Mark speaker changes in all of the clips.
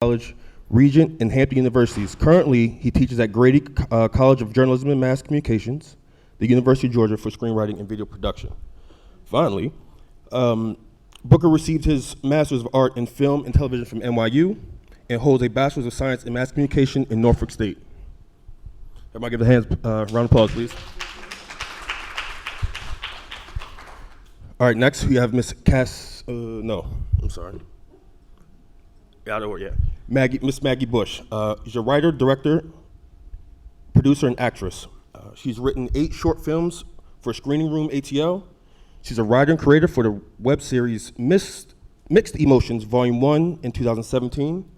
Speaker 1: College, Regent, and Hampton Universities. Currently, he teaches at Grady College of Journalism and Mass Communications, the University of Georgia, for screenwriting and video production. Finally, Booker received his Master's of Art in Film and Television from NYU and holds a Bachelor's of Science in Mass Communication in Norfolk State. Everybody give a round of applause, please. All right, next we have Miss Miss Maggie Bush. She's a writer, director, producer, and actress. She's written 8 short films for Screening Room ATL. She's a writer and creator for the web series Mixed Emotions Volume 1 in 2017.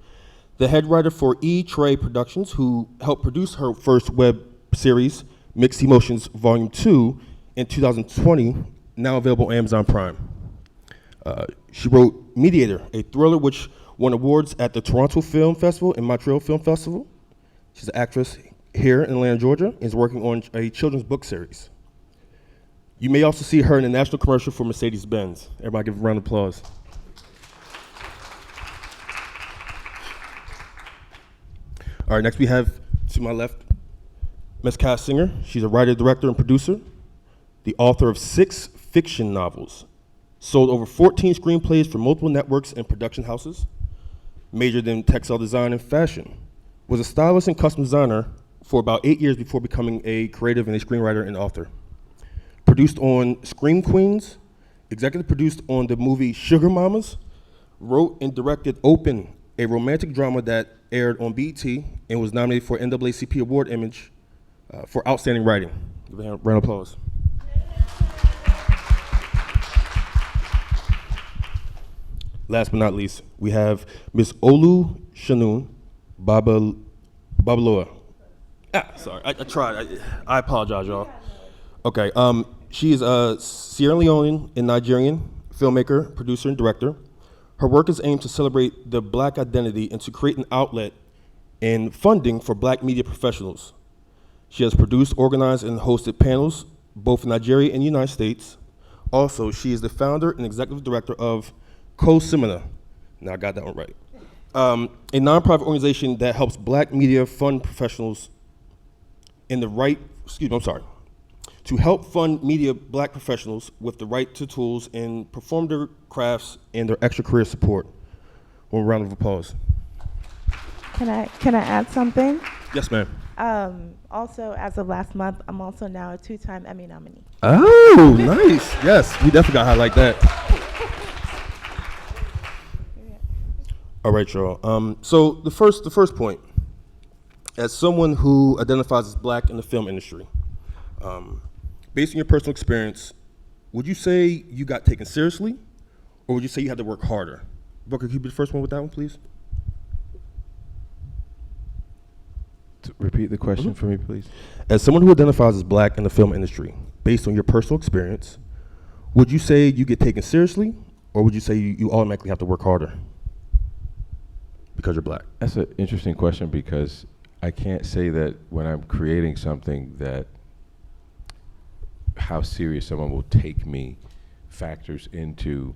Speaker 1: The head writer for E. Trey Productions, who helped produce her first web series, Mixed Emotions Volume 2 in 2020, now available on Amazon Prime. She wrote Mediator, a thriller which won awards at the Toronto Film Festival and Montreal Film Festival. She's an actress here in Atlanta, Georgia, and is working on a children's book series. You may also see her in a national commercial for Mercedes-Benz. Everybody give a round of applause. All right, next we have, to my left, Miss Cass Singer. She's a writer, director, and producer, the author of 6 fiction novels, sold over 14 screenplays for multiple networks and production houses, majored in textile design and fashion, was a stylist and custom designer for about 8 years before becoming a creative and a screenwriter and author. Produced on Scream Queens, executive produced on the movie Sugar Mamas, wrote and directed Open, a romantic drama that aired on BET and was nominated for NAACP Award Image for outstanding writing. Give a round of applause. Last but not least, we have Miss Olu Shanun Babaloa. Sorry, I tried. I apologize, y'all. Okay, she is a Sierra Leonean and Nigerian filmmaker, producer, and director. Her work is aimed to celebrate the Black identity and to create an outlet and funding for Black media professionals. She has produced, organized, and hosted panels both in Nigeria and the United States. Also, she is the founder and executive director of Co-Semina, now I got that one right, a nonprofit organization that helps Black media fund professionals to help fund media Black professionals with the right to tools and perform their crafts and their extra career support. One round of applause.
Speaker 2: Can I add something?
Speaker 1: Yes, ma'am.
Speaker 2: Also, as of last month, I'm also now a 2-time Emmy nominee.
Speaker 1: Oh, nice. Yes, we definitely got to highlight that. All right, y'all. So the first point, as someone who identifies as Black in the film industry, based on your personal experience, would you say you got taken seriously, or would you say you had to work harder? Booker, can you be the first one with that one, please?
Speaker 3: Repeat the question for me, please.
Speaker 1: As someone who identifies as Black in the film industry, based on your personal experience, would you say you get taken seriously, or would you say you automatically have to work harder because you're Black?
Speaker 3: That's an interesting question, because I can't say that when I'm creating something that how serious someone will take me factors into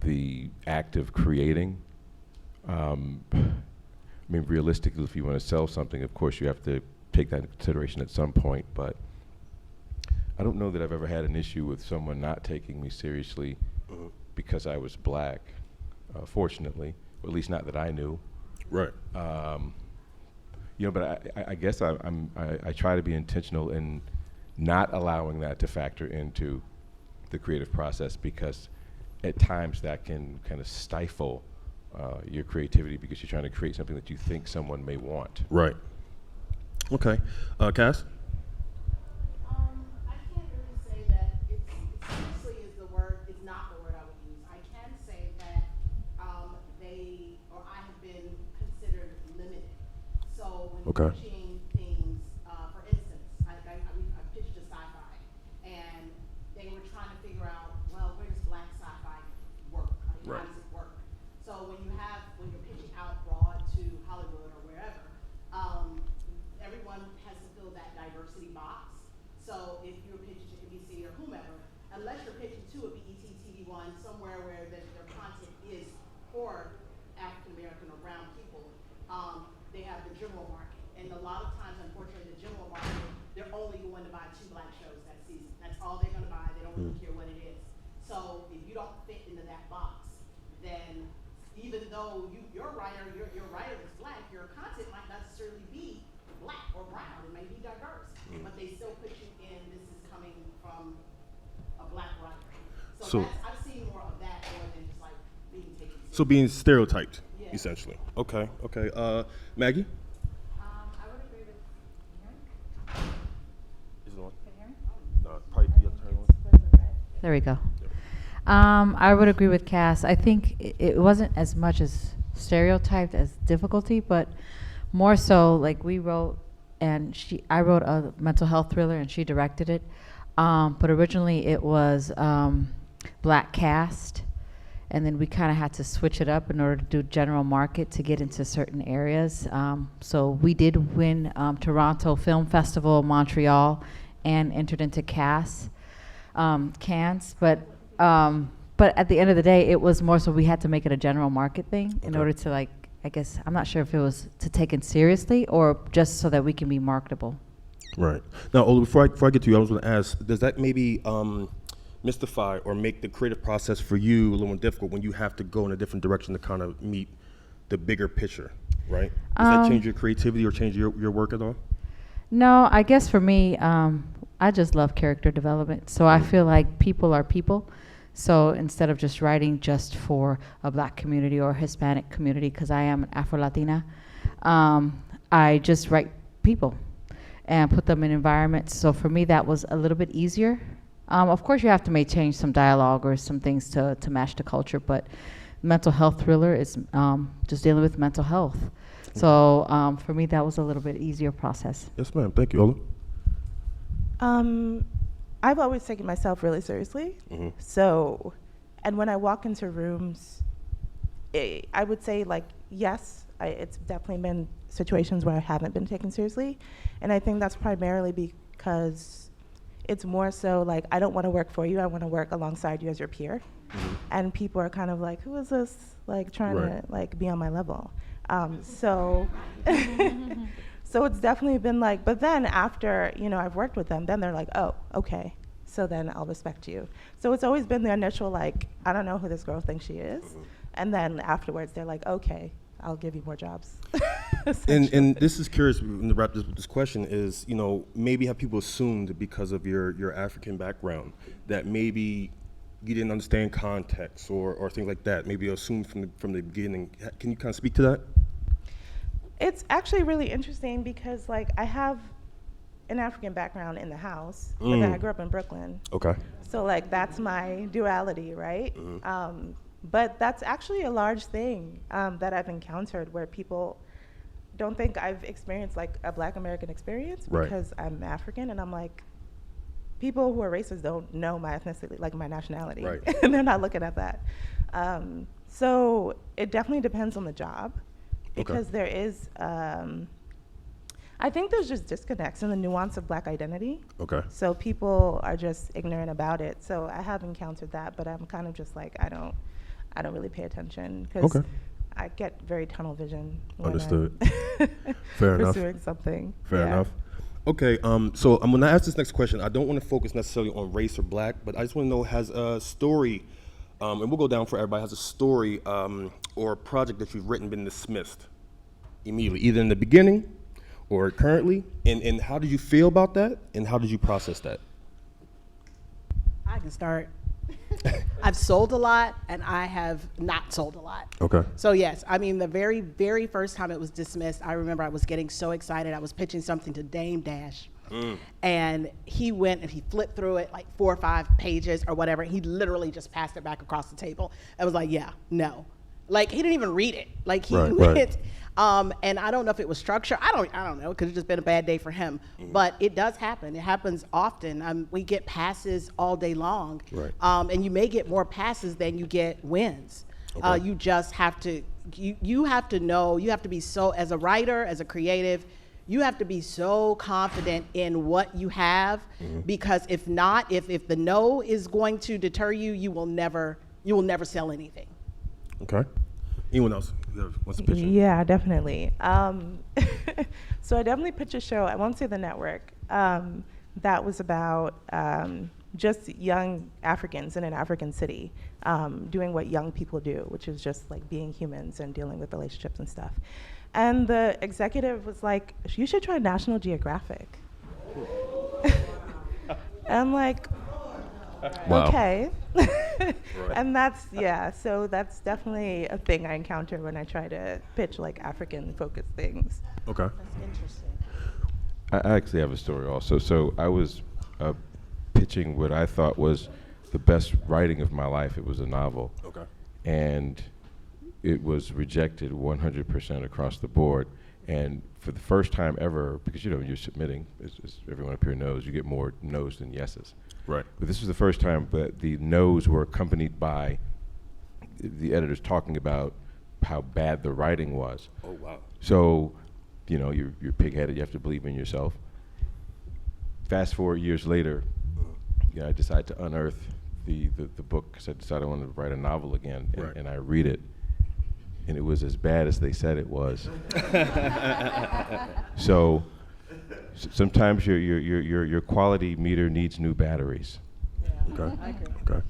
Speaker 3: the act of creating. I mean, realistically, if you want to sell something, of course you have to take that into consideration at some point, but I don't know that I've ever had an issue with someone not taking me seriously because I was Black, fortunately, or at least not that I knew.
Speaker 1: Right.
Speaker 3: But I guess I try to be intentional in not allowing that to factor into the creative process, because at times that can kind of stifle your creativity, because you're trying to create something that you think someone may want.
Speaker 1: Right. Okay. Cass?
Speaker 4: I can't really say that seriously is not the word I would use. I can say that I have been considered limited. So when pitching things, for instance, I pitched a sci-fi, and they were trying to figure out, well, where does Black sci-fi work? How does it work? So when you're pitching out broad to Hollywood or wherever, everyone has to fill that diversity box. So if you're pitching to NBC or whomever, unless you're pitching to a BET TV1, somewhere where their content is for African American or brown people, lot of times, unfortunately, the general market, they're only going to buy 2 Black shows that season. That's all they're gonna buy. They don't really care what it is. So if you don't fit into that box, then even though your writer is Black, your content might not necessarily be Black or brown. It may be diverse, but they still put you in. This is coming from a Black writer.
Speaker 1: So-
Speaker 4: I've seen more of that more than just like being taken seriously.
Speaker 1: So being stereotyped,
Speaker 4: Yeah.
Speaker 1: essentially. Okay. Maggie?
Speaker 5: I would agree with,
Speaker 1: Is it on?
Speaker 5: can you hear me?
Speaker 1: No, probably the other turn on.
Speaker 5: There we go. I would agree with Cass. I think it wasn't as much as stereotyped as difficulty, but more so like we wrote, and I wrote a mental health thriller and she directed it. But originally it was Black cast, and then we kind of had to switch it up in order to do general market to get into certain areas. So we did win Toronto Film Festival, Montreal, and entered into Cannes. But at the end of the day, it was more so we had to make it a general market thing in
Speaker 1: Okay.
Speaker 5: order to, like, I guess, I'm not sure if it was to take it seriously or just so that we can be marketable.
Speaker 1: Right. Now, Ola, before I get to you, I was going to ask, does that maybe mystify or make the creative process for you a little more difficult when you have to go in a different direction to kind of meet the bigger picture, right? Does that change your creativity or change your work at all?
Speaker 5: No, I guess for me, I just love character development. So I feel like people are people. So instead of just writing just for a Black community or Hispanic community, because I am an Afro-Latina, I just write people and put them in environments. So for me, that was a little bit easier. Of course, you have to make change some dialogue or some things to match the culture, but mental health thriller is just dealing with mental health. So for me, that was a little bit easier process.
Speaker 1: Yes, ma'am. Thank you, Ola.
Speaker 2: I've always taken myself really seriously.
Speaker 1: Mhm.
Speaker 2: So, and when I walk into rooms, I would say, like, yes, it's definitely been situations where I haven't been taken seriously. And I think that's primarily because it's more so like, I don't want to work for you. I want to work alongside you as your peer. And people are kind of like, who is this, like, trying
Speaker 1: Right.
Speaker 2: to, like, be on my level? So so it's definitely been like, but then after, I've worked with them, then they're like, oh, okay, so then I'll respect you. So it's always been the initial, like, I don't know who this girl thinks she is. And then afterwards, they're like, okay, I'll give you more jobs.
Speaker 1: And this is curious, to wrap this question is, maybe have people assumed because of your African background that maybe you didn't understand context or things like that, maybe assumed from the beginning. Can you kind of speak to that?
Speaker 2: It's actually really interesting because, like, I have an African background in the house, but then I grew up in Brooklyn.
Speaker 1: Okay.
Speaker 2: So, like, that's my duality, right? But that's actually a large thing that I've encountered where people don't think I've experienced, like, a Black American experience
Speaker 1: Right.
Speaker 2: because I'm African, and I'm like, people who are racist don't know my ethnicity, like my nationality,
Speaker 1: Right.
Speaker 2: and they're not looking at that. So it definitely depends on the job, because there is, I think there's just disconnects in the nuance of Black identity.
Speaker 1: Okay.
Speaker 2: So people are just ignorant about it. So I have encountered that, but I'm kind of just like, I don't really pay attention because
Speaker 1: Okay.
Speaker 2: I get very tunnel vision when
Speaker 1: Understood.
Speaker 2: I'm
Speaker 1: Fair enough.
Speaker 2: pursuing something.
Speaker 1: Fair
Speaker 2: Yeah.
Speaker 1: enough. Okay, so I'm gonna ask this next question. I don't want to focus necessarily on race or Black, but I just want to know, has a story, and we'll go down for everybody, has a story or a project that you've written been dismissed immediately, either in the beginning or currently, and how did you feel about that, and how did you process that?
Speaker 4: I can start. I've sold a lot, and I have not sold a lot.
Speaker 1: Okay.
Speaker 4: So yes, I mean, the very, very first time it was dismissed, I remember I was getting so excited. I was pitching something to Dame Dash, and he went and he flipped through it like 4 or 5 pages or whatever. He literally just passed it back across the table. I was like, yeah, no. Like, he didn't even read it. Like, he
Speaker 1: Right,
Speaker 4: went,
Speaker 1: right.
Speaker 4: and I don't know if it was structure. I don't know. It could have just been a bad day for him. But it does happen. It happens often. We get passes all day long.
Speaker 1: Right.
Speaker 4: And you may get more passes than you get wins.
Speaker 1: Okay.
Speaker 4: You just have to, you have to know, you have to be so, as a writer, as a creative, you have to be so confident in what you have, because if not, if the no is going to deter you, you will never sell anything.
Speaker 1: Okay. Anyone else? What's the pitch?
Speaker 2: Yeah, definitely. So I definitely pitched a show. I won't say the network. That was about just young Africans in an African city doing what young people do, which is just like being humans and dealing with relationships and stuff. And the executive was like, "You should try National Geographic." I'm like,
Speaker 3: Wow.
Speaker 2: okay. And that's, yeah, so that's definitely a thing I encounter when I try to pitch like African focused things.
Speaker 1: Okay.
Speaker 3: I actually have a story also. So I was pitching what I thought was the best writing of my life. It was a novel.
Speaker 1: Okay.
Speaker 3: And it was rejected 100% across the board. And for the first time ever, because you know you're submitting, as everyone up here knows, you get more no's than yeses.
Speaker 1: Right.
Speaker 3: But this was the first time that the no's were accompanied by the editors talking about how bad the writing was.
Speaker 1: Oh, wow.
Speaker 3: So, you know, you're pig-headed, you have to believe in yourself. Fast forward years later, you know, I decided to unearth the book because I decided I wanted to write a novel again, and,
Speaker 1: Right.
Speaker 3: and I read it, and it was as bad as they said it was. So sometimes your quality meter needs new batteries.
Speaker 1: Okay. Okay.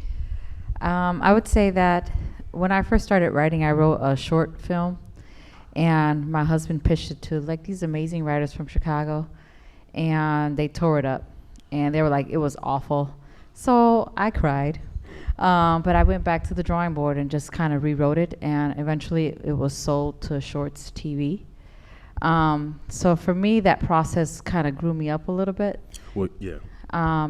Speaker 5: I would say that when I first started writing, I wrote a short film, and my husband pitched it to like these amazing writers from Chicago, and they tore it up, and they were like, it was awful. So I cried, but I went back to the drawing board and just kind of rewrote it, and eventually it was sold to Shorts TV. So for me, that process kind of grew me up a little bit.
Speaker 1: Well, yeah.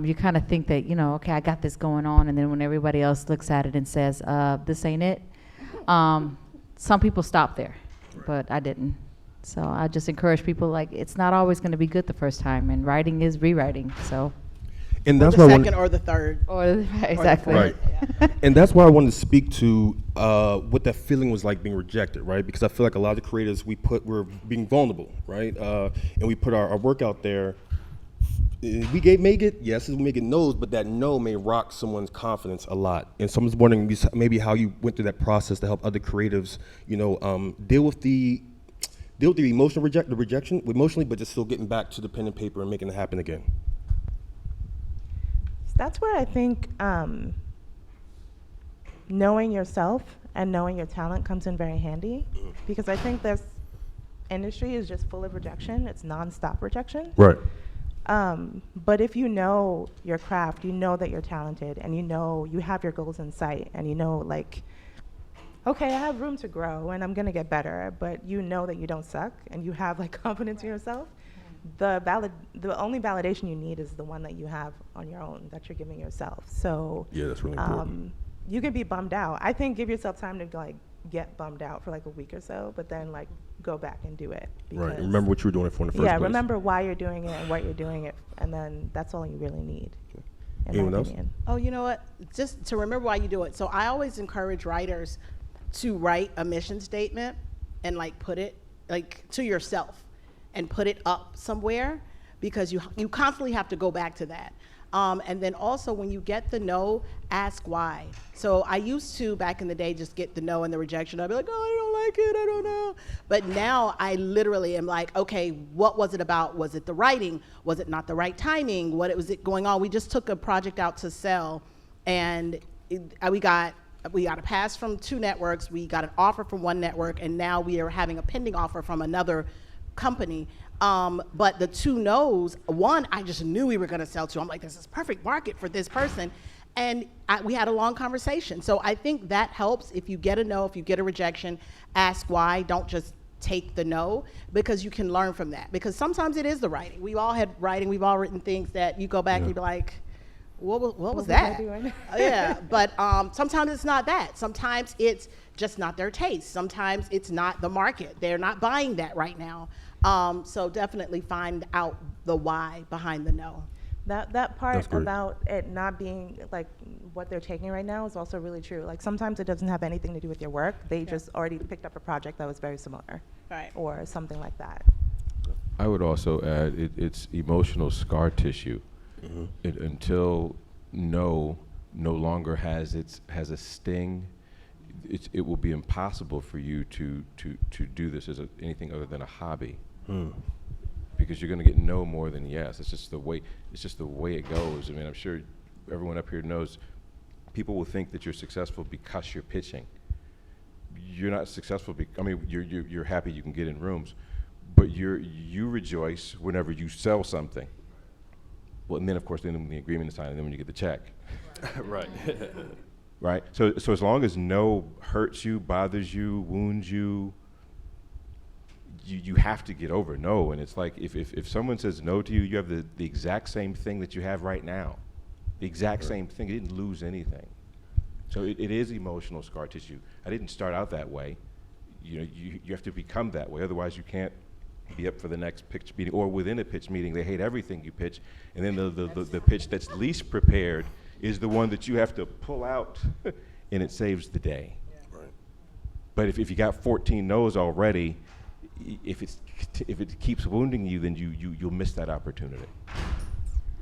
Speaker 5: You kind of think that, you know, okay, I got this going on, and then when everybody else looks at it and says, this ain't it, some people stop there, but I didn't. So I just encourage people, like, it's not always going to be good the first time, and writing is rewriting, so.
Speaker 1: And
Speaker 6: Or
Speaker 1: that's
Speaker 6: the
Speaker 1: why I
Speaker 6: second
Speaker 1: wanted,
Speaker 6: or the third.
Speaker 5: Exactly.
Speaker 1: Right. and that's why I wanted to speak to what that feeling was like being rejected, right? Because I feel like a lot of creators, we're being vulnerable, right? And we put our work out there. We may get yeses, we may get nos, but that no may rock someone's confidence a lot. And someone's wondering maybe how you went through that process to help other creatives, you know, deal with the emotional rejection emotionally, but just still getting back to the pen and paper and making it happen again.
Speaker 2: That's where I think knowing yourself and knowing your talent comes in very handy, because I think this industry is just full of rejection. It's nonstop rejection.
Speaker 1: Right.
Speaker 2: But if you know your craft, you know that you're talented, and you know you have your goals in sight, and you know, like, okay, I have room to grow and I'm gonna get better, but you know that you don't suck and you have like confidence in yourself, the only validation you need is the one that you have on your own, that you're giving yourself. So
Speaker 1: Yeah, that's really important.
Speaker 2: you can be bummed out. I think give yourself time to like get bummed out for like a week or so, but then like go back and do it.
Speaker 1: Right.
Speaker 2: because-
Speaker 1: And remember what you were doing it for in the first
Speaker 2: yeah,
Speaker 1: place.
Speaker 2: remember why you're doing it and what you're doing it, and then that's all you really need. In
Speaker 1: Anyone
Speaker 2: my
Speaker 1: else?
Speaker 2: opinion.
Speaker 6: Oh, you know what? Just to remember why you do it. So I always encourage writers to write a mission statement and like put it like to yourself and put it up somewhere, because you constantly have to go back to that. And then also when you get the no, ask why. So I used to, back in the day, just get the no and the rejection. I'd be like, oh, I don't like it, I don't know. But now I literally am like, okay, what was it about? Was it the writing? Was it not the right timing? What was it going on? We just took a project out to sell, and we got a pass from 2 networks, we got an offer from 1 network, and now we are having a pending offer from another company. But the 2 no's, one I just knew we were gonna sell to. I'm like, this is perfect market for this person. And we had a long conversation. So I think that helps. If you get a no, if you get a rejection, ask why. Don't just take the no, because you can learn from that. Because sometimes it is the writing. We've all had writing, we've all written things that you go back and you be like, what was
Speaker 2: was I
Speaker 6: that?
Speaker 2: doing?
Speaker 6: Yeah, but sometimes it's not that. Sometimes it's just not their taste. Sometimes it's not the market. They're not buying that right now. So definitely find out the why behind the no.
Speaker 2: That
Speaker 1: That's
Speaker 2: part
Speaker 1: great.
Speaker 2: about it not being like what they're taking right now is also really true. Like sometimes it doesn't have anything to do with your work. They just already picked up a project that was very similar,
Speaker 6: Right.
Speaker 2: or something like that.
Speaker 3: I would also add it's emotional scar tissue. Until no longer has a sting, it will be impossible for you to do this as anything other than a hobby. Because you're going to get no more than yes. It's just the way it goes. I mean, I'm sure everyone up here knows people will think that you're successful because you're pitching. You're not successful. I mean, you're happy you can get in rooms, but you rejoice whenever you sell something. Well, and then of course, then when the agreement is signed, and then when you get the check.
Speaker 1: Right.
Speaker 3: Right. So as long as no hurts you, bothers you, wounds you, you have to get over no. And it's like if someone says no to you, you have the exact same thing that you have right now. The exact same thing. You didn't lose anything. So it is emotional scar tissue. I didn't start out that way. You know, you have to become that way. Otherwise, you can't be up for the next pitch meeting. Or within a pitch meeting, they hate everything you pitch. And then the pitch that's least prepared is the one that you have to pull out, and it saves the day.
Speaker 1: Right.
Speaker 3: But if you got 14 no's already, if it keeps wounding you, then you'll miss that opportunity.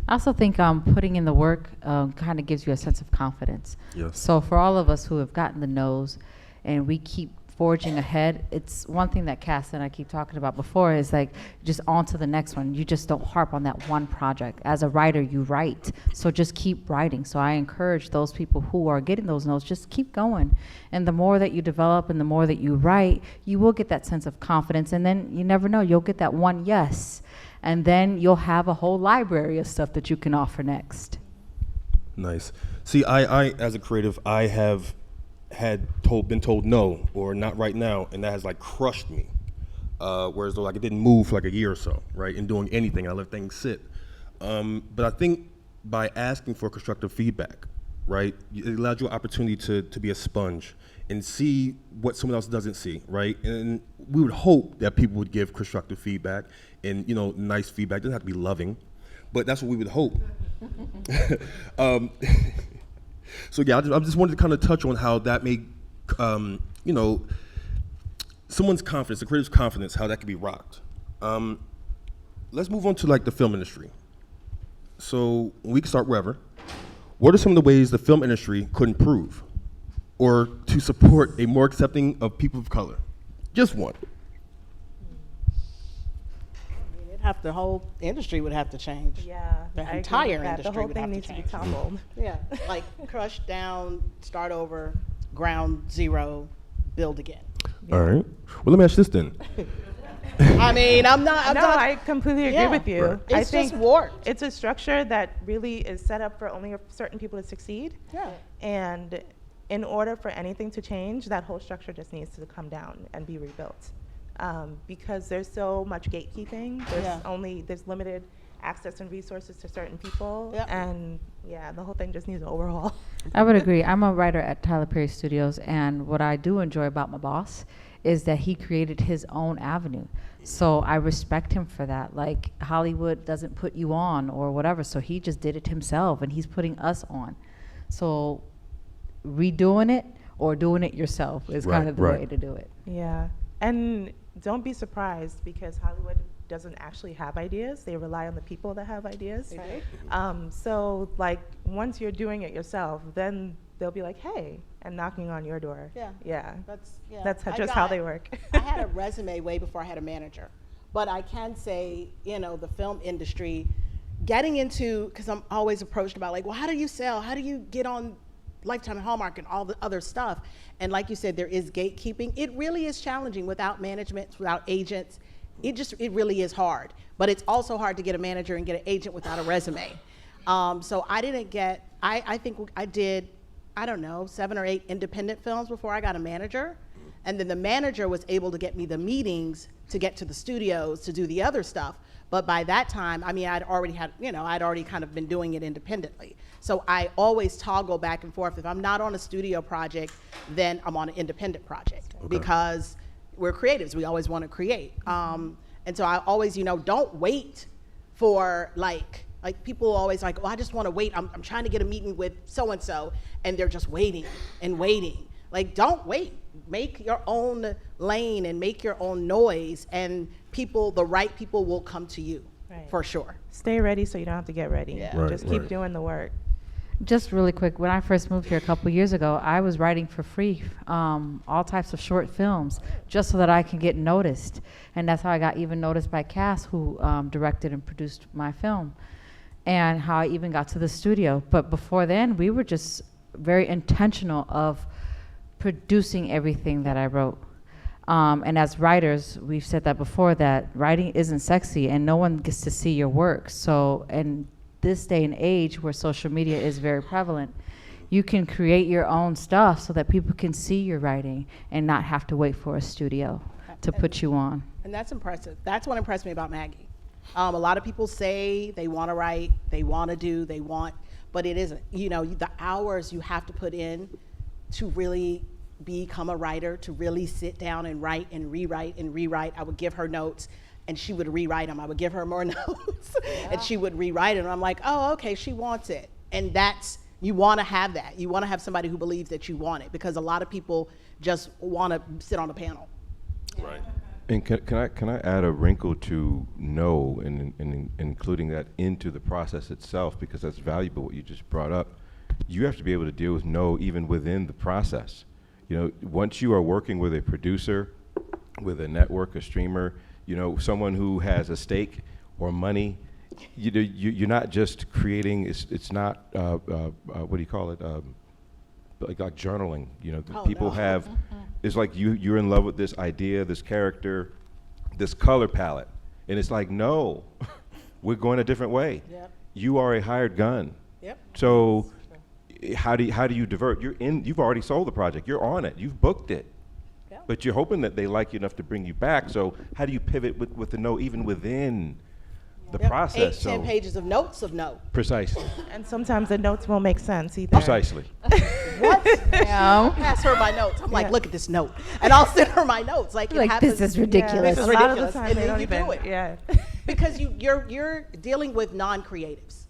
Speaker 5: I also think putting in the work kind of gives you a sense of confidence.
Speaker 1: Yes.
Speaker 5: So for all of us who have gotten the no's and we keep forging ahead, it's one thing that Cass and I keep talking about before is like just on to the next one. You just don't harp on that one project. As a writer, you write. So just keep writing. So I encourage those people who are getting those no's, just keep going. And the more that you develop and the more that you write, you will get that sense of confidence. And then you never know, you'll get that one yes. And then you'll have a whole library of stuff that you can offer next.
Speaker 1: Nice. See, I as a creative, I have been told no or not right now, and that has like crushed me. Whereas though like it didn't move for like a year or so, right? In doing anything, I let things sit. But I think by asking for constructive feedback, right, it allows you an opportunity to be a sponge and see what someone else doesn't see, right? And we would hope that people would give constructive feedback and, you know, nice feedback. It doesn't have to be loving, but that's what we would hope. So yeah, I just wanted to kind of touch on how that may, you know, someone's confidence, the creative's confidence, how that can be rocked. Let's move on to like the film industry. So we can start wherever. What are some of the ways the film industry could improve or to support a more accepting of people of color? Just one.
Speaker 6: The whole industry would have to change.
Speaker 2: Yeah,
Speaker 6: The
Speaker 2: I agree
Speaker 6: entire
Speaker 2: with that.
Speaker 6: industry
Speaker 2: The whole
Speaker 6: would
Speaker 2: thing
Speaker 6: have to
Speaker 2: needs to be
Speaker 6: change.
Speaker 2: toppled.
Speaker 6: Yeah, like crush down, start over, ground zero, build again.
Speaker 1: All right. Well, let me ask you this then.
Speaker 6: I mean, I'm not.
Speaker 2: I completely agree
Speaker 6: Yeah.
Speaker 2: with you.
Speaker 1: Right.
Speaker 2: I
Speaker 6: It's
Speaker 2: think
Speaker 6: just warped.
Speaker 2: it's a structure that really is set up for only certain people to succeed.
Speaker 6: Yeah.
Speaker 2: And in order for anything to change, that whole structure just needs to come down and be rebuilt. Because there's so much gatekeeping. There's limited access and resources to certain people.
Speaker 6: Yep.
Speaker 2: And yeah, the whole thing just needs an overhaul.
Speaker 5: I would agree. I'm a writer at Tyler Perry Studios, and what I do enjoy about my boss is that he created his own avenue. So I respect him for that. Like, Hollywood doesn't put you on or whatever, so he just did it himself, and he's putting us on. So redoing it or doing it yourself is kind of the way to do it.
Speaker 2: Yeah. And don't be surprised because Hollywood doesn't actually have ideas. They rely on the people that have ideas. So like once you're doing it yourself, then they'll be like, hey, and knocking on your door.
Speaker 6: Yeah.
Speaker 2: That's
Speaker 6: I
Speaker 2: just how they work.
Speaker 6: I had a resume way before I had a manager, but I can say, you know, the film industry, getting into, because I'm always approached about like, well, how do you sell? How do you get on Lifetime and Hallmark and all the other stuff? And like you said, there is gatekeeping. It really is challenging without management, without agents. It really is hard. But it's also hard to get a manager and get an agent without a resume. So I didn't get, I think I did, I don't know, 7 or 8 independent films before I got a manager. And then the manager was able to get me the meetings to get to the studios to do the other stuff. But by that time, I mean, I'd already kind of been doing it independently. So I always toggle back and forth. If I'm not on a studio project, then I'm on an independent project because we're creatives. We always want to create. And so I always, you know, don't wait for like people always like, oh, I just want to wait. I'm trying to get a meeting with so-and-so, and they're just waiting and waiting. Like, don't wait. Make your own lane and make your own noise, and the right people will come to you, for sure.
Speaker 2: Stay ready so you don't have to get ready.
Speaker 6: Yeah.
Speaker 1: Right,
Speaker 2: Just keep
Speaker 1: right.
Speaker 2: doing the work.
Speaker 5: Just really quick, when I first moved here a couple years ago, I was writing for free, all types of short films, just so that I can get noticed. And that's how I got even noticed by Cass, who directed and produced my film, and how I even got to the studio. But before then, we were just very intentional of producing everything that I wrote. And as writers, we've said that before, that writing isn't sexy and no one gets to see your work. So, and this day and age where social media is very prevalent, you can create your own stuff so that people can see your writing and not have to wait for a studio to put you on.
Speaker 6: And that's impressive. That's what impressed me about Maggie. A lot of people say they want to write, they want to do, they want, but it isn't. You know, the hours you have to put in to really become a writer, to really sit down and write and rewrite and rewrite. I would give her notes and she would rewrite them. I would give her more notes and she would rewrite it. And I'm like, oh, okay, she wants it. And that's, you want to have that. You want to have somebody who believes that you want it, because a lot of people just want to sit on a panel.
Speaker 1: Right.
Speaker 3: And can I add a wrinkle to no, and including that into the process itself, because that's valuable what you just brought up. You have to be able to deal with no even within the process. You know, once you are working with a producer, with a network, a streamer, you know, someone who has a stake or money, you're not just creating. It's not what do you call it? Like journaling. You know, people have. It's like you're in love with this idea, this character, this color palette, and it's like, no, we're going a different way.
Speaker 6: Yep.
Speaker 3: You are a hired gun.
Speaker 6: Yep.
Speaker 3: So how do you divert? You've already sold the project. You're on it. You've booked it.
Speaker 6: Yeah.
Speaker 3: But you're hoping that they like you enough to bring you back. So how do you pivot with the no even within the
Speaker 6: Yep.
Speaker 3: process?
Speaker 6: 8, 10 pages of notes of no.
Speaker 3: Precisely.
Speaker 2: And sometimes the notes won't make sense either.
Speaker 3: Precisely.
Speaker 6: What?
Speaker 5: Yeah.
Speaker 6: Pass her my notes. I'm like,
Speaker 2: Yeah.
Speaker 6: look at this note. And I'll send her my notes. Like, it
Speaker 5: Like,
Speaker 6: happens.
Speaker 5: this is ridiculous.
Speaker 6: This is
Speaker 2: A lot of the
Speaker 6: ridiculous.
Speaker 2: time
Speaker 6: And
Speaker 2: they
Speaker 6: then
Speaker 2: don't
Speaker 6: you
Speaker 2: even.
Speaker 6: do it.
Speaker 2: Yeah.
Speaker 6: Because you're dealing with non-creatives.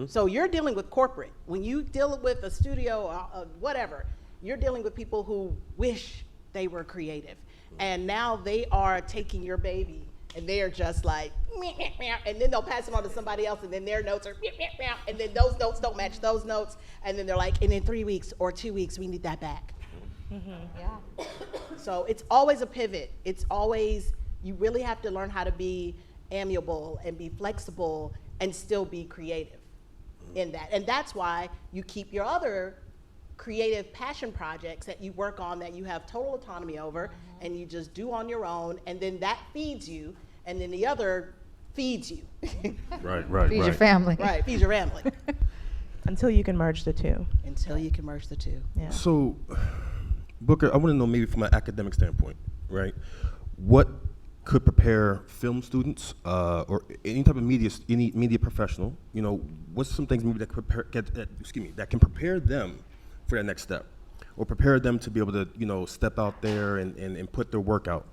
Speaker 6: So you're dealing with corporate. When you deal with a studio, whatever, you're dealing with people who wish they were creative. And now they are taking your baby and they are just like, meow, meow, meow, and then they'll pass it on to somebody else, and then their notes are, meow, meow, meow, and then those notes don't match those notes, and then they're like, and in 3 weeks or 2 weeks, we need that back.
Speaker 5: Yeah.
Speaker 6: So it's always a pivot. It's always, you really have to learn how to be amiable and be flexible and still be creative in that. And that's why you keep your other creative passion projects that you work on that you have total autonomy over and you just do on your own, and then that feeds you, and then the other feeds you.
Speaker 1: Right.
Speaker 5: Feed your family.
Speaker 6: Right, feeds your family.
Speaker 2: Until you can merge the two.
Speaker 6: Until you can merge the two.
Speaker 2: Yeah.
Speaker 1: So, Booker, I want to know, maybe from an academic standpoint, right? What could prepare film students or any type of any media professional? You know, what's some things maybe that could that can prepare them for that next step, or prepare them to be able to, you know, step out there and put their work out?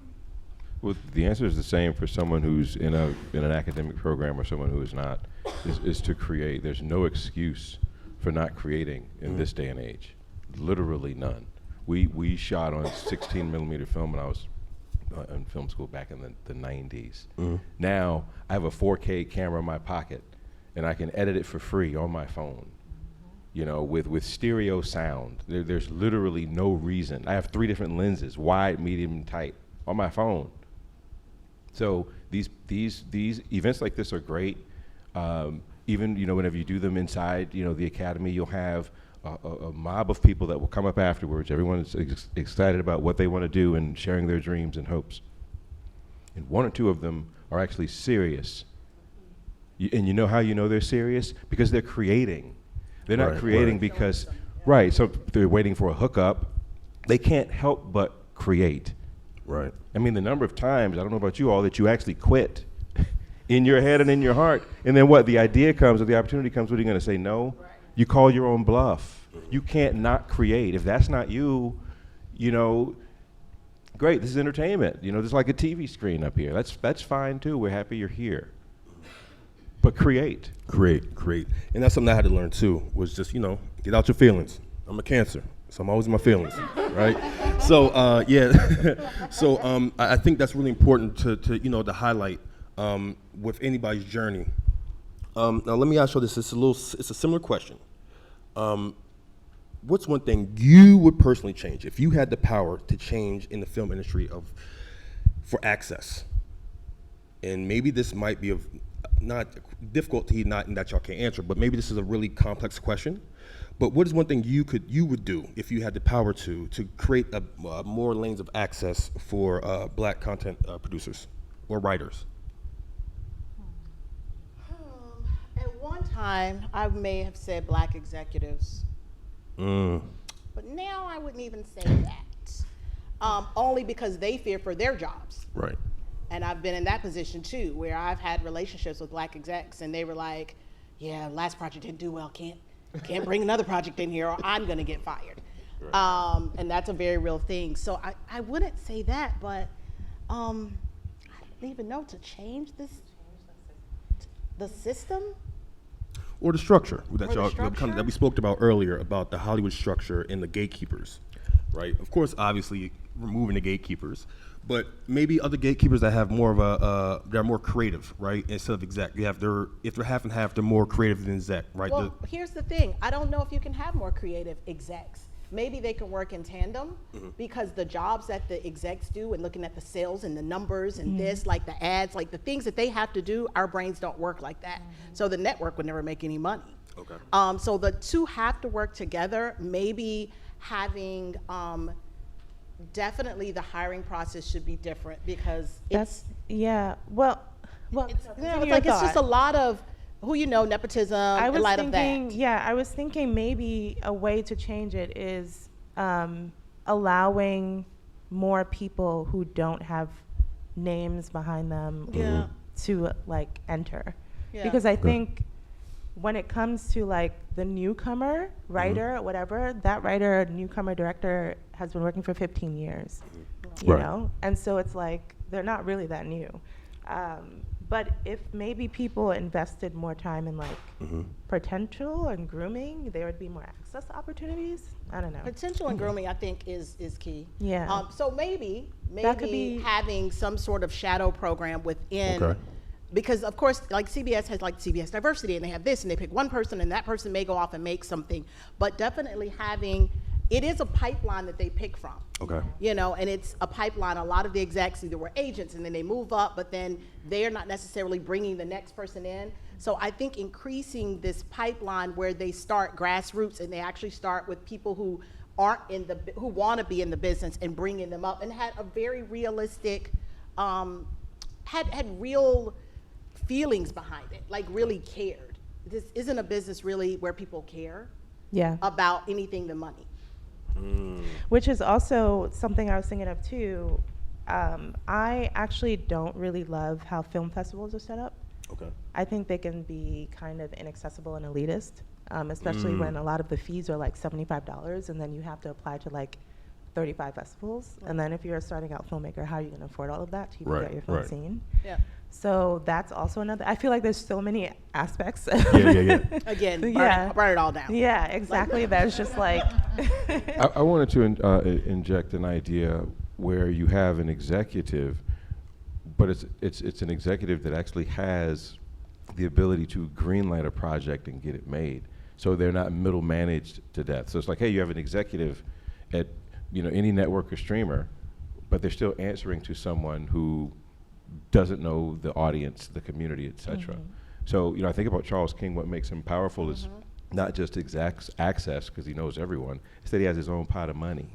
Speaker 3: Well, the answer is the same for someone who's in an academic program or someone who is not, is to create. There's no excuse for not creating in this day and age. Literally none. We shot on 16 millimeter film when I was in film school back in the 90s. Now I have a 4K camera in my pocket and I can edit it for free on my phone. You know, with stereo sound. There's literally no reason. I have 3 different lenses, wide, medium, and tight, on my phone. So these events like this are great. Even, you know, whenever you do them inside, you know, the academy, you'll have a mob of people that will come up afterwards. Everyone is excited about what they want to do and sharing their dreams and hopes. And 1 or 2 of them are actually serious. And you know how you know they're serious? Because they're creating. They're not creating because, so they're waiting for a hookup. They can't help but create.
Speaker 1: Right.
Speaker 3: I mean, the number of times, I don't know about you all, that you actually quit in your head and in your heart. And then what? The idea comes or the opportunity comes, what are you going to say? No? Right. You call your own bluff. You can't not create. If that's not you, you know, great, this is entertainment. You know, there's like a TV screen up here. That's fine too. We're happy you're here. But create.
Speaker 1: Create. And that's something I had to learn too, was just, you know, get out your feelings. I'm a Cancer, so I'm always in my feelings, right? So, so I think that's really important to you know, to highlight with anybody's journey. Now let me ask you this, it's a similar question. What's one thing you would personally change if you had the power to change in the film industry for access? And maybe this might be of not difficulty, not in that y'all can't answer, but maybe this is a really complex question. But what is one thing you would do if you had the power to create more lanes of access for black content producers or writers?
Speaker 6: At one time, I may have said black executives, but now I wouldn't even say that, only because they fear for their jobs.
Speaker 1: Right.
Speaker 6: And I've been in that position too, where I've had relationships with black execs, and they were like, "Yeah, last project didn't do well. Can't bring another project in here, or I'm gonna get fired." Right. And that's a very real thing. So I wouldn't say that, but I don't even know to change the system.
Speaker 1: Or the structure that
Speaker 6: Or the
Speaker 1: y'all
Speaker 6: structure?
Speaker 1: that we spoke about earlier about the Hollywood structure and the gatekeepers, right? Of course, obviously removing the gatekeepers, but maybe other gatekeepers that have more of they're more creative, right? Instead of exec, if they're half and half, they're more creative than exec, right?
Speaker 6: Well, here's the thing. I don't know if you can have more creative execs. Maybe they can work in tandem because the jobs that the execs do and looking at the sales and the numbers and this, like the ads, like the things that they have to do, our brains don't work like that. So the network would never make any money.
Speaker 1: Okay.
Speaker 6: So the two have to work together. Maybe having, definitely the hiring process should be different because
Speaker 2: That's, yeah, well,
Speaker 6: it's
Speaker 2: continue
Speaker 6: like
Speaker 2: your
Speaker 6: it's just a
Speaker 2: thought.
Speaker 6: lot of who you know, nepotism,
Speaker 2: I
Speaker 6: in
Speaker 2: was
Speaker 6: light
Speaker 2: thinking,
Speaker 6: of that.
Speaker 2: yeah, I was thinking maybe a way to change it is allowing more people who don't have names behind them
Speaker 6: Yeah.
Speaker 2: to like enter.
Speaker 6: Yeah.
Speaker 2: Because I think when it comes to like the newcomer writer, whatever, that writer, newcomer director has been working for 15 years, you
Speaker 1: Right.
Speaker 2: know? And so it's like, they're not really that new. But if maybe people invested more time in like potential and grooming, there would be more access opportunities. I don't know.
Speaker 6: Potential and grooming, I think, is key.
Speaker 2: Yeah.
Speaker 6: So maybe
Speaker 2: That could be-
Speaker 6: having some sort of shadow program within.
Speaker 1: Okay.
Speaker 6: Because of course, like CBS has like CBS Diversity, and they have this, and they pick one person, and that person may go off and make something. But definitely having, it is a pipeline that they pick from.
Speaker 1: Okay.
Speaker 6: You know, and it's a pipeline. A lot of the execs either were agents, and then they move up, but then they're not necessarily bringing the next person in. So I think increasing this pipeline where they start grassroots and they actually start with people who aren't who want to be in the business and bringing them up, and had a very realistic, had real feelings behind it, like really cared. This isn't a business really where people care
Speaker 2: Yeah.
Speaker 6: about anything but money.
Speaker 2: Which is also something I was thinking of too. I actually don't really love how film festivals are set up.
Speaker 1: Okay.
Speaker 2: I think they can be kind of inaccessible and elitist, especially when a lot of the fees are like $75 and then you have to apply to like 35 festivals. And then if you're a starting out filmmaker, how are you going to afford all of that to even
Speaker 1: Right,
Speaker 2: get your film
Speaker 1: right.
Speaker 2: seen?
Speaker 6: Yeah.
Speaker 2: So that's also another, I feel like there's so many aspects.
Speaker 1: Yeah.
Speaker 6: Again,
Speaker 2: Yeah.
Speaker 6: burn it all down.
Speaker 2: Yeah, exactly. That's just like,
Speaker 3: I wanted to inject an idea where you have an executive, but it's an executive that actually has the ability to greenlight a project and get it made. So they're not middle managed to death. So it's like, hey, you have an executive at any network or streamer, but they're still answering to someone who doesn't know the audience, the community, et cetera. So I think about Charles King. What makes him powerful is not just exact access, because he knows everyone. It's that he has his own pot of money.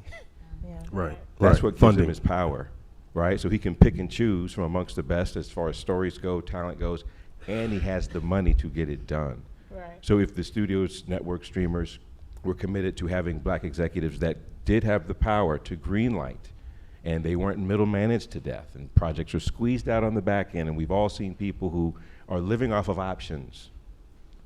Speaker 2: yeah.
Speaker 1: Right.
Speaker 3: That's
Speaker 1: right.
Speaker 3: what gives
Speaker 1: Funding.
Speaker 3: him his power, right? So he can pick and choose from amongst the best as far as stories go, talent goes, and he has the money to get it done.
Speaker 6: Right.
Speaker 3: So if the studios, network streamers were committed to having black executives that did have the power to greenlight, and they weren't middle managed to death, and projects were squeezed out on the back end, and we've all seen people who are living off of options,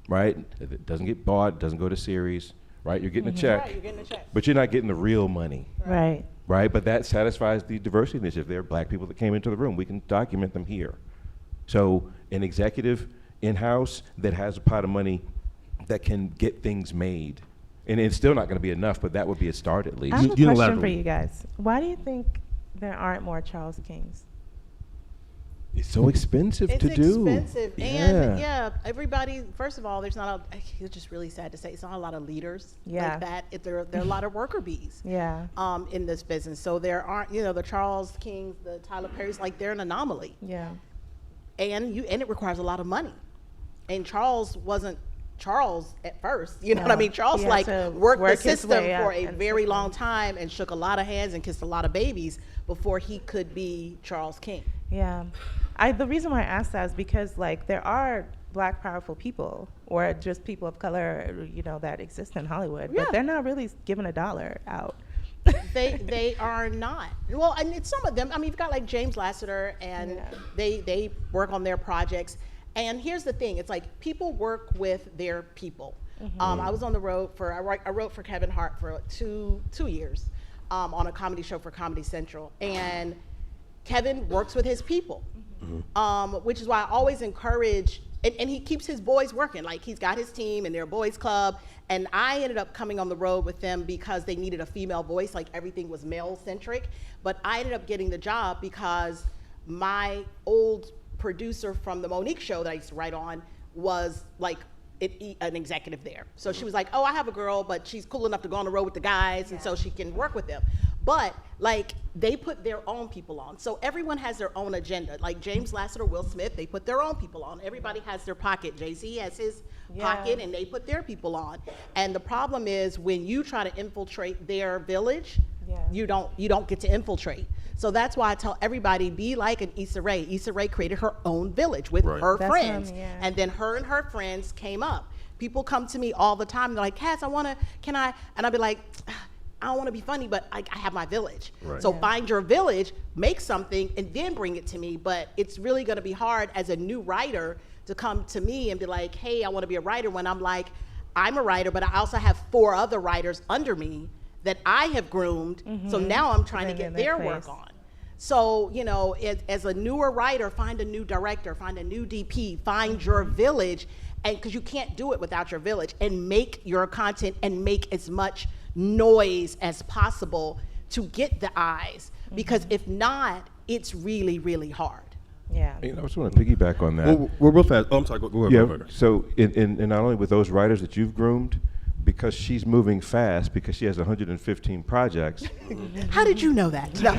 Speaker 3: right? It doesn't get bought, doesn't go to series, right? You're getting a check,
Speaker 6: Right, you're getting a check.
Speaker 3: but you're not getting the real money.
Speaker 2: Right.
Speaker 3: Right, but that satisfies the diversity initiative. There are black people that came into the room. We can document them here. So an executive in-house that has a pot of money that can get things made. And it's still not going to be enough, but that would be a start at least.
Speaker 2: I have a question for
Speaker 1: Unilaterally.
Speaker 2: you guys. Why do you think there aren't more Charles Kings?
Speaker 3: It's so expensive
Speaker 6: It's
Speaker 3: to do.
Speaker 6: expensive, and everybody. First of all, there's not a. It's just really sad to say, it's not a lot of leaders
Speaker 2: Yeah.
Speaker 6: like that. There are a lot of worker bees.
Speaker 2: Yeah.
Speaker 6: In this business, so there aren't, the Charles Kings, the Tyler Perrys, like they're an anomaly,
Speaker 2: Yeah.
Speaker 6: and it requires a lot of money, and Charles wasn't Charles at first. You know what I
Speaker 2: No.
Speaker 6: mean? Charles
Speaker 2: He had to
Speaker 6: worked the
Speaker 2: work his
Speaker 6: system
Speaker 2: way up
Speaker 6: for a
Speaker 2: and
Speaker 6: very
Speaker 2: sit
Speaker 6: long
Speaker 2: down.
Speaker 6: time and shook a lot of hands and kissed a lot of babies before he could be Charles King.
Speaker 2: Yeah. The reason why I asked that is because like there are black powerful people or just people of color, that exist in Hollywood,
Speaker 6: Yeah.
Speaker 2: but they're not really giving a dollar out.
Speaker 6: They are not. Well, and it's some of them. I mean, you've got like James Lasseter, and
Speaker 2: Yeah.
Speaker 6: they work on their projects. And here's the thing: it's like people work with their people. I was on the road I wrote for Kevin Hart for two years on a comedy show for Comedy Central, and Kevin works with his people, which is why I always encourage. And he keeps his boys working. Like he's got his team and their boys club. And I ended up coming on the road with them because they needed a female voice. Like everything was male centric. But I ended up getting the job because my old producer from the Monique show that I used to write on was like an executive there. So she was like, oh, I have a girl, but she's cool enough to go on the road with the guys, and so she can work with them. But like they put their own people on. So everyone has their own agenda. Like James Lasseter, Will Smith, they put their own people on. Everybody has their pocket. Jay-Z has his pocket, and they put their people on. And the problem is when you try to infiltrate their village, you don't get to infiltrate. So that's why I tell everybody, be like an Issa Rae. Issa Rae created her own village with her
Speaker 2: That's
Speaker 6: friends.
Speaker 2: yeah.
Speaker 6: And then her and her friends came up. People come to me all the time. They're like, Cass, can I? And I'd be like, I don't want to be funny, but I have my village. So find your village, make something, and then bring it to me. But it's really going to be hard as a new writer to come to me and be like, hey, I want to be a writer, when I'm like, I'm a writer, but I also have 4 other writers under me that I have groomed. So now I'm trying to get their work on. So, as a newer writer, find a new director, find a new DP, find your village, and because you can't do it without your village, and make your content and make as much noise as possible to get the eyes. Because if not, it's really, really hard.
Speaker 2: Yeah.
Speaker 3: I just want to piggyback on that.
Speaker 1: We're real fast. Oh, I'm sorry. Go ahead.
Speaker 3: Yeah.
Speaker 1: Go ahead.
Speaker 3: So, in not only with those writers that you've groomed, because she's moving fast, because she has 115 projects,
Speaker 6: How did you know that? No.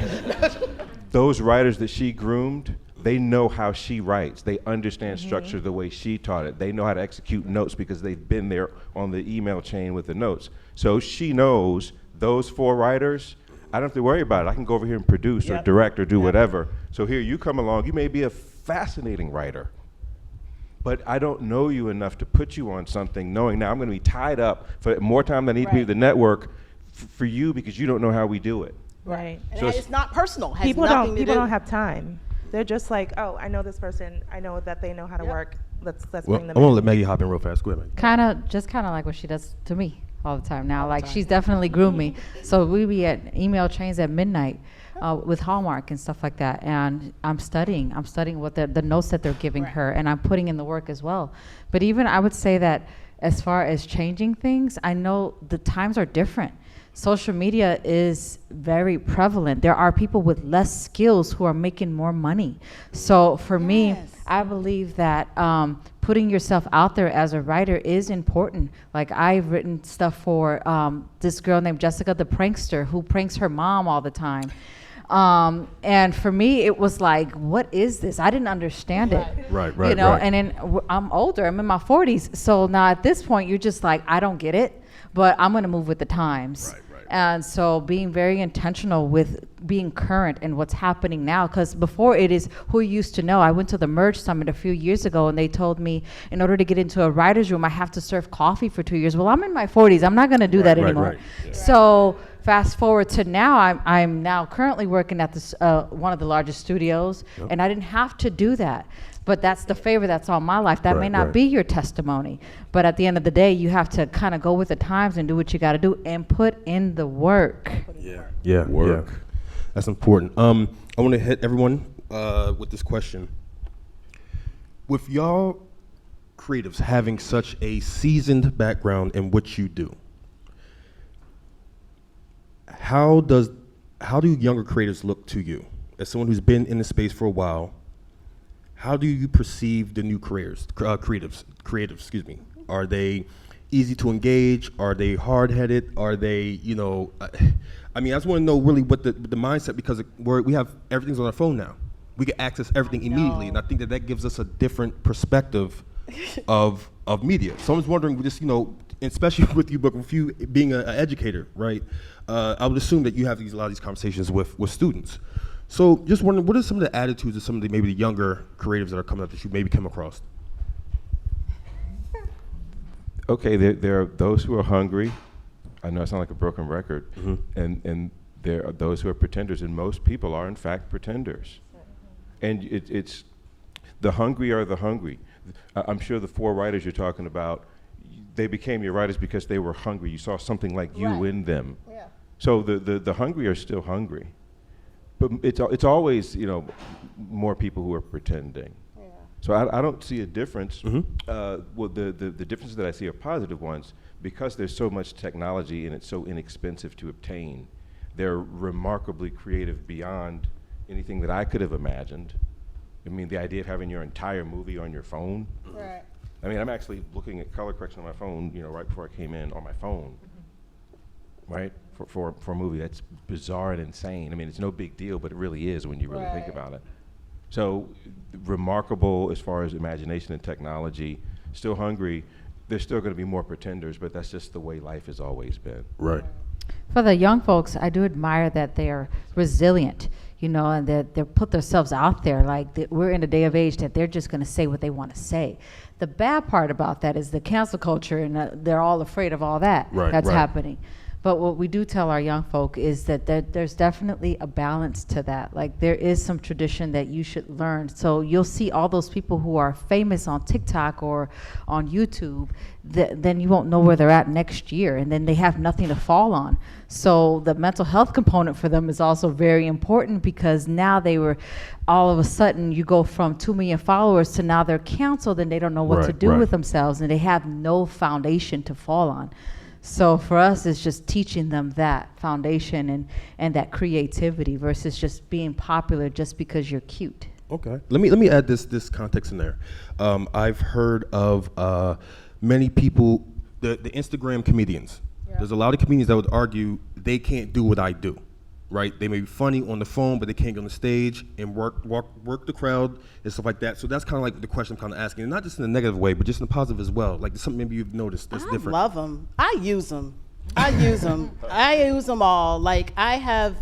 Speaker 3: those writers that she groomed, they know how she writes. They understand structure the way she taught it. They know how to execute notes because they've been there on the email chain with the notes. So she knows those 4 writers, I don't have to worry about it. I can go over here and produce or direct or do whatever. So here you come along, you may be a fascinating writer, but I don't know you enough to put you on something knowing now I'm going to be tied up for more time than I need to be with the network for you because you don't know how we do it.
Speaker 2: Right.
Speaker 6: And
Speaker 3: So
Speaker 6: it's not personal. Has
Speaker 2: People
Speaker 6: nothing
Speaker 2: don't
Speaker 6: to do.
Speaker 2: have time. They're just like, oh, I know this person. I know that they know how to work. Let's
Speaker 1: Well,
Speaker 2: bring
Speaker 1: I
Speaker 2: them
Speaker 1: want to
Speaker 2: in.
Speaker 1: let Maggie hop in real fast. Go ahead, Maggie.
Speaker 5: Kind of like what she does to me all the time now. Like she's definitely groomed me. So we be at email chains at midnight with Hallmark and stuff like that. And I'm studying what the notes that they're giving her, and I'm putting in the work as well. But even I would say that as far as changing things, I know the times are different. Social media is very prevalent. There are people with less skills who are making more money. So for me, I believe that putting yourself out there as a writer is important. Like I've written stuff for this girl named Jessica the Prankster who pranks her mom all the time. And for me, it was like, what is this? I didn't understand it.
Speaker 1: Right.
Speaker 5: You know, and then I'm older, I'm in my 40s. So now at this point, you're just like, I don't get it, but I'm going to move with the times. And so being very intentional with being current and what's happening now, because before it is who you used to know. I went to the Merge Summit a few years ago and they told me in order to get into a writer's room, I have to serve coffee for 2 years. Well, I'm in my 40s. I'm not going to do that anymore. So fast forward to now, I'm now currently working at this one of the largest studios, and I didn't have to do that. But that's the favor that's on my life. That may not be your testimony. But at the end of the day, you have to kind of go with the times and do what you got to do and put in the work.
Speaker 1: Yeah.
Speaker 3: Work.
Speaker 1: Yeah. That's important. I want to hit everyone with this question. With y'all creatives having such a seasoned background in what you do, how do younger creators look to you as someone who's been in the space for a while? how do you perceive the new creatives, excuse me? Are they easy to engage? Are they hard-headed? Are they, I mean, I just want to know really what the mindset, because we have everything's on our phone now. We can access everything immediately, and I think that gives us a different perspective of media. So I was wondering, just especially with you, but with you being an educator, right? I would assume that you have a lot of these conversations with students. So just wondering, what are some of the attitudes of some of the maybe the younger creatives that are coming up that you maybe come across?
Speaker 3: Okay, there are those who are hungry. I know I sound like a broken record. And there are those who are pretenders, and most people are in fact pretenders. And it's the hungry are the hungry. I'm sure the 4 writers you're talking about, they became your writers because they were hungry. You saw something like you in them.
Speaker 6: Yeah.
Speaker 3: So the hungry are still hungry. But it's always, more people who are pretending.
Speaker 6: Yeah.
Speaker 3: So I don't see a difference. Well, the differences that I see are positive ones, because there's so much technology and it's so inexpensive to obtain. They're remarkably creative beyond anything that I could have imagined. I mean, the idea of having your entire movie on your phone.
Speaker 6: Right.
Speaker 3: I mean, I'm actually looking at color correction on my phone, right before I came in on my phone, right? For a movie. That's bizarre and insane. I mean, it's no big deal, but it really is when you really think about it. So remarkable as far as imagination and technology, still hungry. There's still going to be more pretenders, but that's just the way life has always been.
Speaker 1: Right.
Speaker 5: For the young folks, I do admire that they are resilient, and that they put themselves out there. Like we're in a day of age that they're just going to say what they want to say. The bad part about that is the cancel culture, and they're all afraid of all that that's happening. But what we do tell our young folk is that there's definitely a balance to that. Like there is some tradition that you should learn. So you'll see all those people who are famous on TikTok or on YouTube, then you won't know where they're at next year, and then they have nothing to fall on. So the mental health component for them is also very important, because now all of a sudden you go from 2 million followers to now they're canceled and they don't know what to do with themselves, and they have no foundation to fall on. So for us, it's just teaching them that foundation and that creativity versus just being popular just because you're cute.
Speaker 1: Okay. Let me add this context in there. I've heard of many people, the Instagram comedians.
Speaker 6: Yeah.
Speaker 1: There's a lot of comedians that would argue they can't do what I do, right? They may be funny on the phone, but they can't get on the stage and work the crowd and stuff like that. So that's kind of like the question I'm kind of asking, and not just in a negative way, but just in a positive as well. Like something maybe you've noticed that's different.
Speaker 6: I love them. I use them. I use them all. Like I have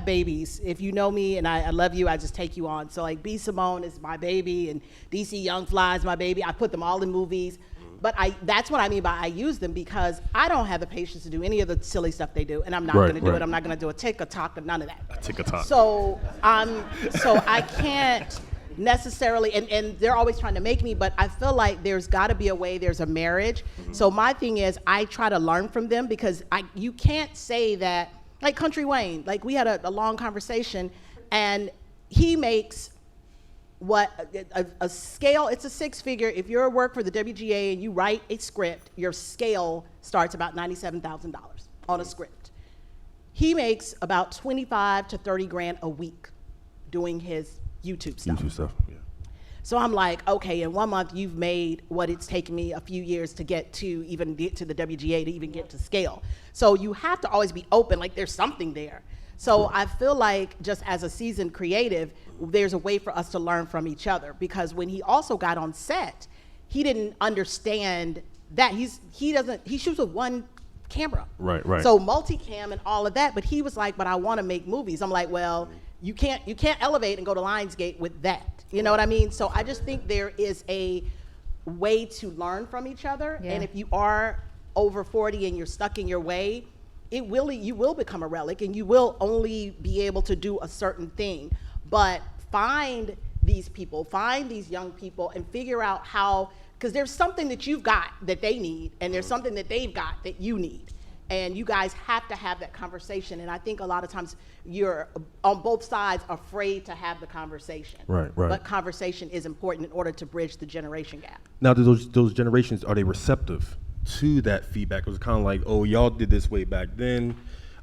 Speaker 6: babies. If you know me and I love you, I just take you on. So like B. Simone is my baby, and DC Young Fly is my baby. I put them all in movies. But that's what I mean by I use them, because I don't have the patience to do any of the silly stuff they do, and I'm not going to do it. I'm not going to do a TikTok, none of that.
Speaker 1: TikTok.
Speaker 6: So I can't necessarily, and they're always trying to make me, but I feel like there's got to be a way. There's a marriage. So my thing is, I try to learn from them, because you can't say that, like Country Wayne. Like we had a long conversation, and he makes a scale, it's a 6-figure. If you're work for the WGA and you write a script, your scale starts about $97,000 on a script. He makes about 25 to 30 grand a week doing his YouTube stuff.
Speaker 1: Yeah.
Speaker 6: So I'm like, okay, in 1 month you've made what it's taken me a few years to get to the WGA to even get to scale. So you have to always be open, like there's something there. So I feel like just as a seasoned creative, there's a way for us to learn from each other, because when he also got on set, he didn't understand that he shoots with one camera.
Speaker 1: Right.
Speaker 6: So multicam and all of that, but he was like, but I want to make movies. I'm like, well, you can't elevate and go to Lionsgate with that. You know what I mean? So I just think there is a way to learn from each other.
Speaker 5: Yeah.
Speaker 6: And if you are over 40 and you're stuck in your way, you will become a relic, and you will only be able to do a certain thing. But find these people, find these young people, and figure out how, because there's something that you've got that they need, and there's something that they've got that you need. And you guys have to have that conversation. And I think a lot of times you're on both sides afraid to have the conversation.
Speaker 1: Right.
Speaker 6: But conversation is important in order to bridge the generation gap.
Speaker 1: Now, do those generations, are they receptive to that feedback? It was kind of like, oh, y'all did this way back then.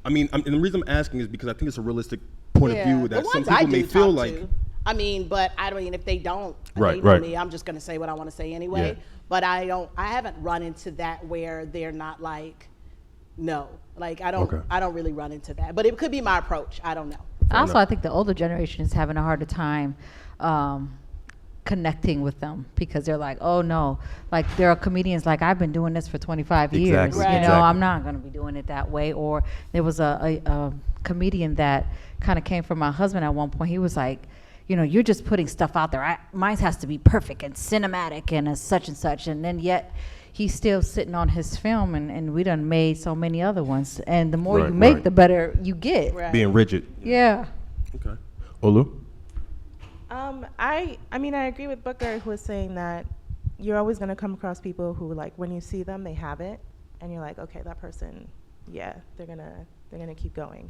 Speaker 1: I mean, and the reason I'm asking is because I think it's a realistic point of view that some people may feel like.
Speaker 6: I mean, but I mean, if they don't,
Speaker 1: Right,
Speaker 6: they know
Speaker 1: right.
Speaker 6: me, I'm just gonna say what I wanna say anyway.
Speaker 1: Yeah.
Speaker 6: But I haven't run into that where they're not like, no. Like, I
Speaker 1: Okay.
Speaker 6: don't really run into that. But it could be my approach, I don't know.
Speaker 5: Also,
Speaker 1: enough.
Speaker 5: I think the older generation is having a harder time connecting with them because they're like, oh no, like there are comedians like I've been doing this for 25 years.
Speaker 1: Exactly,
Speaker 6: Right.
Speaker 5: You know,
Speaker 1: exactly.
Speaker 5: I'm not going to be doing it that way. Or there was a comedian that kind of came from my husband at one point. He was like, you know, you're just putting stuff out there. Mine has to be perfect and cinematic and such and such. And then yet he's still sitting on his film and we done made so many other ones. And the more
Speaker 1: Right,
Speaker 5: you make,
Speaker 1: right.
Speaker 5: the better you get.
Speaker 6: Right.
Speaker 1: Being rigid.
Speaker 5: Yeah.
Speaker 1: Okay. Olu?
Speaker 2: I mean, I agree with Booker, who was saying that you're always going to come across people who, like, when you see them, they have it, and you're like, okay, that person, yeah, they're gonna keep going.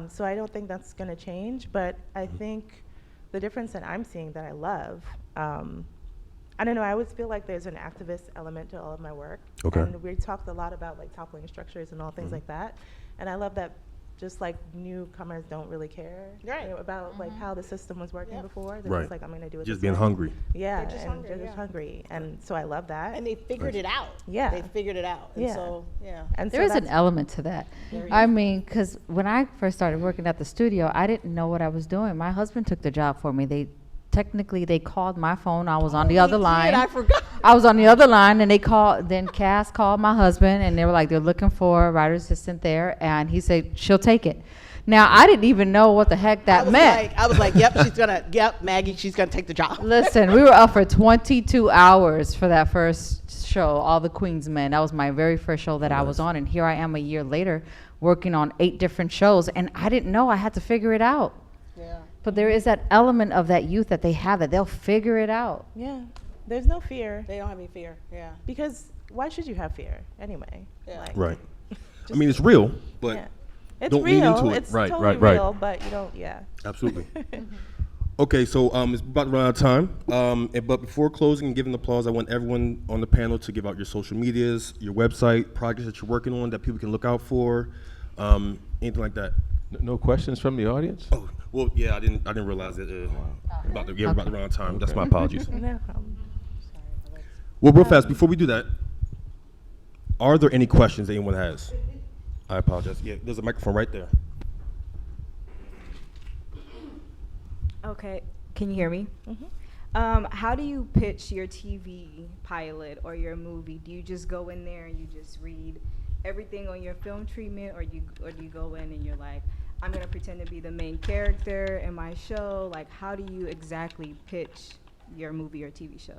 Speaker 2: So I don't think that's going to change, but I think the difference that I'm seeing that I love, I don't know, I always feel like there's an activist element to all of my work.
Speaker 1: Okay.
Speaker 2: And we talked a lot about, like, toppling structures and all things like that, and I love that. Just like newcomers don't really care
Speaker 6: Right.
Speaker 2: about like how the system was working
Speaker 6: Yep.
Speaker 2: before. They're
Speaker 1: Right.
Speaker 2: just like, I'm gonna do it.
Speaker 1: Just
Speaker 2: this
Speaker 1: being
Speaker 2: way.
Speaker 1: hungry.
Speaker 2: Yeah,
Speaker 6: They're just
Speaker 2: and
Speaker 6: hungry,
Speaker 2: they're just
Speaker 6: yeah.
Speaker 2: hungry, and so I love that.
Speaker 6: And they figured it out.
Speaker 2: Yeah.
Speaker 6: They figured it out. And
Speaker 2: Yeah.
Speaker 6: so, yeah.
Speaker 2: And
Speaker 5: There
Speaker 2: so
Speaker 5: is an
Speaker 2: that's-
Speaker 5: element to that. I mean, because when I first started working at the studio, I didn't know what I was doing. My husband took the job for me. They called my phone. I was on the other
Speaker 6: He
Speaker 5: line.
Speaker 6: did, I forgot.
Speaker 5: I was on the other line, and then Cass called my husband, and they were like, they're looking for a writer's assistant there, and he said, she'll take it. Now, I didn't even know what the heck that meant.
Speaker 6: I was like, yep, Maggie, she's gonna take the job.
Speaker 5: Listen, we were up for 22 hours for that first show, All the Queen's Men. That was my very first show that I was on, and here I am a year later working on 8 different shows, and I didn't know. I had to figure it out.
Speaker 6: Yeah.
Speaker 5: But there is that element of that youth that they have, that they'll figure it out.
Speaker 2: Yeah, there's no fear
Speaker 6: They don't have any fear. Yeah.
Speaker 2: because why should you have fear anyway?
Speaker 6: Yeah.
Speaker 2: Like,
Speaker 1: Right. I mean, it's real, but
Speaker 2: yeah. It's
Speaker 1: don't lean
Speaker 2: real.
Speaker 1: into it.
Speaker 2: It's
Speaker 1: Right,
Speaker 2: totally
Speaker 1: right, right.
Speaker 2: real, but you don't. Yeah.
Speaker 1: absolutely. Okay, so it's about to run out of time. But before closing and giving applause, I want everyone on the panel to give out your social medias, your website, projects that you're working on that people can look out for, anything like that.
Speaker 3: No questions from the audience?
Speaker 1: Oh, well, yeah, I didn't realize that. We're about to run out of time. That's my apologies.
Speaker 2: No problem.
Speaker 1: Well, real fast, before we do that, are there any questions that anyone has? I apologize. Yeah, there's a microphone right there.
Speaker 7: Okay, can you hear me? How do you pitch your TV pilot or your movie? Do you just go in there and you just read everything on your film treatment, or do you go in and you're like, I'm gonna pretend to be the main character in my show? Like, how do you exactly pitch your movie or TV show?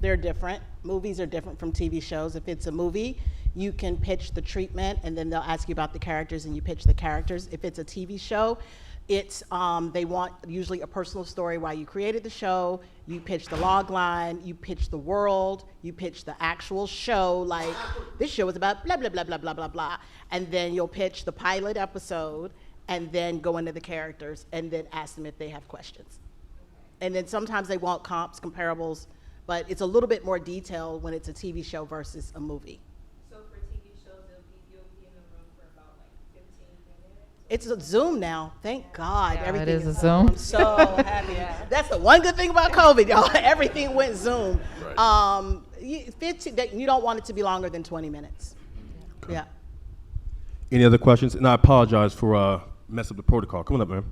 Speaker 6: They're different. Movies are different from TV shows. If it's a movie, you can pitch the treatment, and then they'll ask you about the characters, and you pitch the characters. If it's a TV show, it's they want usually a personal story why you created the show. You pitch the log line, you pitch the world, you pitch the actual show, like this show is about blah blah blah blah blah blah blah, and then you'll pitch the pilot episode, and then go into the characters, and then ask them if they have questions. And then sometimes they want comps, comparables, but it's a little bit more detailed when it's a TV show versus a movie.
Speaker 7: So for TV shows, you'll be in the room for about like 15 minutes?
Speaker 6: It's a Zoom now, thank God.
Speaker 5: Yeah, it
Speaker 6: Everything
Speaker 5: is a Zoom.
Speaker 6: I'm so happy. That's the one good thing about COVID, y'all. Everything went Zoom. You don't want it to be longer than 20 minutes. Yeah.
Speaker 1: Any other questions? And I apologize for messing up the protocol. Come on up, man.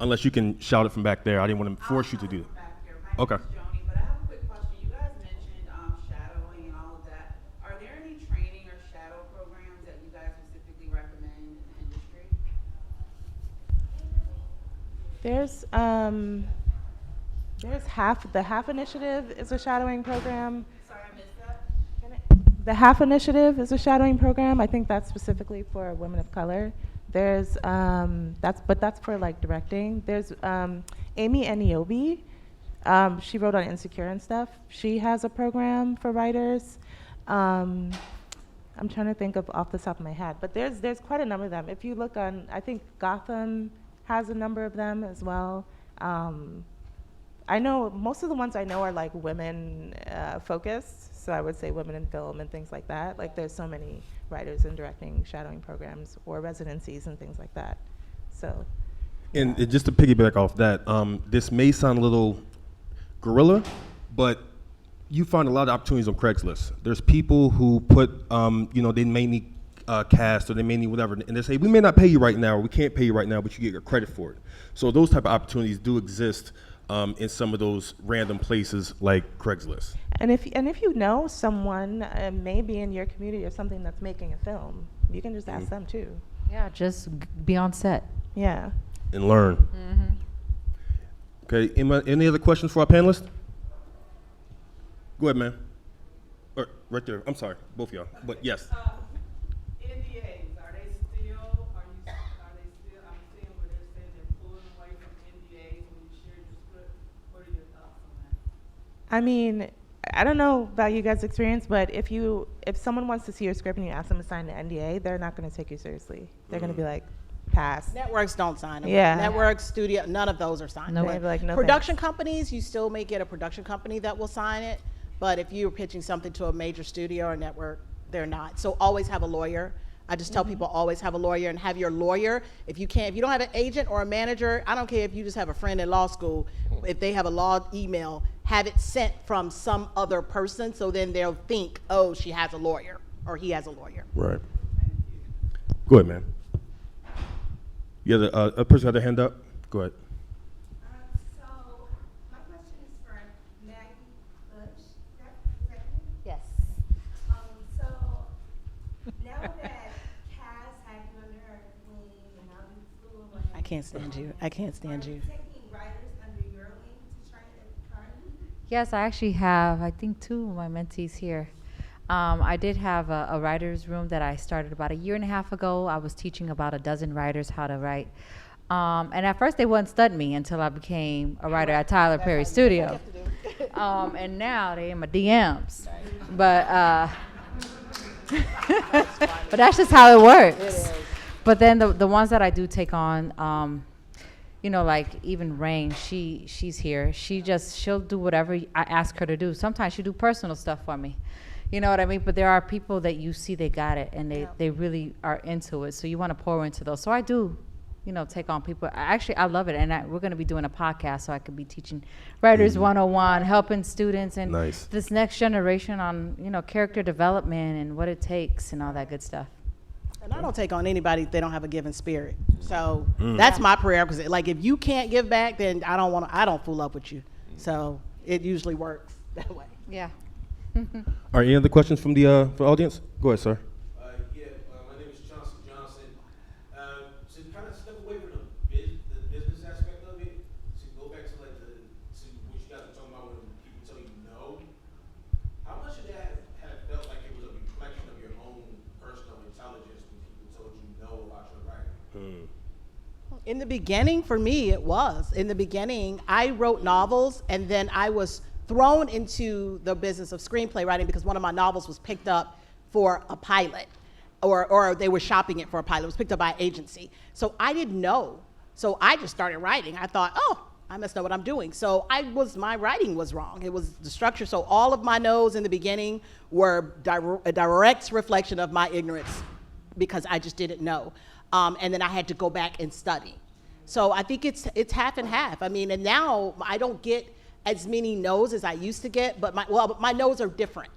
Speaker 1: Unless you can shout it from back there. I didn't want to force you to do it.
Speaker 8: Back here. My
Speaker 1: Okay.
Speaker 8: name is Joni, but I have a quick question. You guys mentioned shadowing and all of that. Are there any training or shadow programs that you guys specifically recommend in the industry?
Speaker 2: There's the HAF initiative is a shadowing program.
Speaker 8: Sorry, I missed that.
Speaker 2: The HAF initiative is a shadowing program. I think that's specifically for women of color. There's that's for like directing. There's Amy Aniobi. She wrote on Insecure and stuff. She has a program for writers. I'm trying to think of off the top of my head, but there's quite a number of them. If you look on, I think Gotham has a number of them as well. I know most of the ones I know are like women focused, so I would say women in film and things like that. Like there's so many writers and directing shadowing programs or residencies and things like that. So
Speaker 1: And just to piggyback off that, this may sound a little guerrilla, but you find a lot of opportunities on Craigslist. There's people who put, they may need cast or they may need whatever, and they say, we may not pay you right now, or we can't pay you right now, but you get your credit for it. So those type of opportunities do exist in some of those random places like Craigslist.
Speaker 2: And if you know someone, maybe in your community or something that's making a film, you can just ask them too.
Speaker 5: Yeah, just be on set.
Speaker 2: Yeah.
Speaker 1: And learn. Okay, any other questions for our panelists? Go ahead, man. Or right there. I'm sorry, both of y'all. But yes.
Speaker 8: NDAs, are they still, I'm seeing where they're saying they're pulling away from NDAs when you share your script. What are your thoughts on that?
Speaker 2: I mean, I don't know about you guys' experience, but if someone wants to see your script and you ask them to sign an NDA, they're not going to take you seriously. They're going to be like, pass.
Speaker 6: Networks don't sign them.
Speaker 2: Yeah.
Speaker 6: Networks, studio, none of those are signed.
Speaker 2: No way. Like, no
Speaker 6: Production companies, you still may get a production company that will sign it, but if you're pitching something to a major studio or network, they're not. So always have a lawyer. I just tell people always have a lawyer, and have your lawyer. If you don't have an agent or a manager, I don't care if you just have a friend in law school, if they have a law email, have it sent from some other person, so then they'll think, oh, she has a lawyer or he has a lawyer.
Speaker 1: Right. Go ahead, man. A person had their hand up. Go ahead.
Speaker 9: So, my question is for Maggie Bush. Is that
Speaker 6: Yes.
Speaker 9: So, now that Cass had you under her wing and now you flew away.
Speaker 6: I can't stand you. I can't stand
Speaker 9: Are
Speaker 6: you.
Speaker 9: you taking writers under your wing to train at currently?
Speaker 5: Yes, I actually have, I think, 2 of my mentees here. I did have a writer's room that I started about 1.5 years ago. I was teaching about a dozen writers how to write. And at first they wouldn't stud me until I became a writer at Tyler Perry Studio. And now they in my DMs. But but that's just how it works. But then the ones that I do take on, like even Rain, she's here. She'll do whatever I ask her to do. Sometimes she'll do personal stuff for me. You know what I mean? But there are people that you see they got it and they really are into it. So you want to pour into those. So I do, take on people. I love it. And we're going to be doing a podcast so I could be teaching Writers 101, helping students and this next generation on, character development and what it takes and all that good stuff.
Speaker 6: And I don't take on anybody if they don't have a giving spirit. So that's my prayer, because like if you can't give back, then I don't fool up with you. So it usually works that way.
Speaker 5: Yeah.
Speaker 1: All right, any other questions from the audience? Go ahead, sir.
Speaker 10: My name is Johnson Johnson. To kind of step away from the business aspect of it, to go back to what you guys were talking about when people tell you no, how much of that have felt like it was a reflection of your own personal intelligence when people told you no about your writing?
Speaker 6: In the beginning, for me, it was. In the beginning, I wrote novels, and then I was thrown into the business of screenplay writing because one of my novels was picked up for a pilot, or they were shopping it for a pilot. It was picked up by an agency. So I didn't know. So I just started writing. I thought, oh, I must know what I'm doing. So my writing was wrong. It was the structure. So all of my no's in the beginning were a direct reflection of my ignorance because I just didn't know. And then I had to go back and study. So I think it's half and half. I mean, and now I don't get as many no's as I used to get, but my no's are different.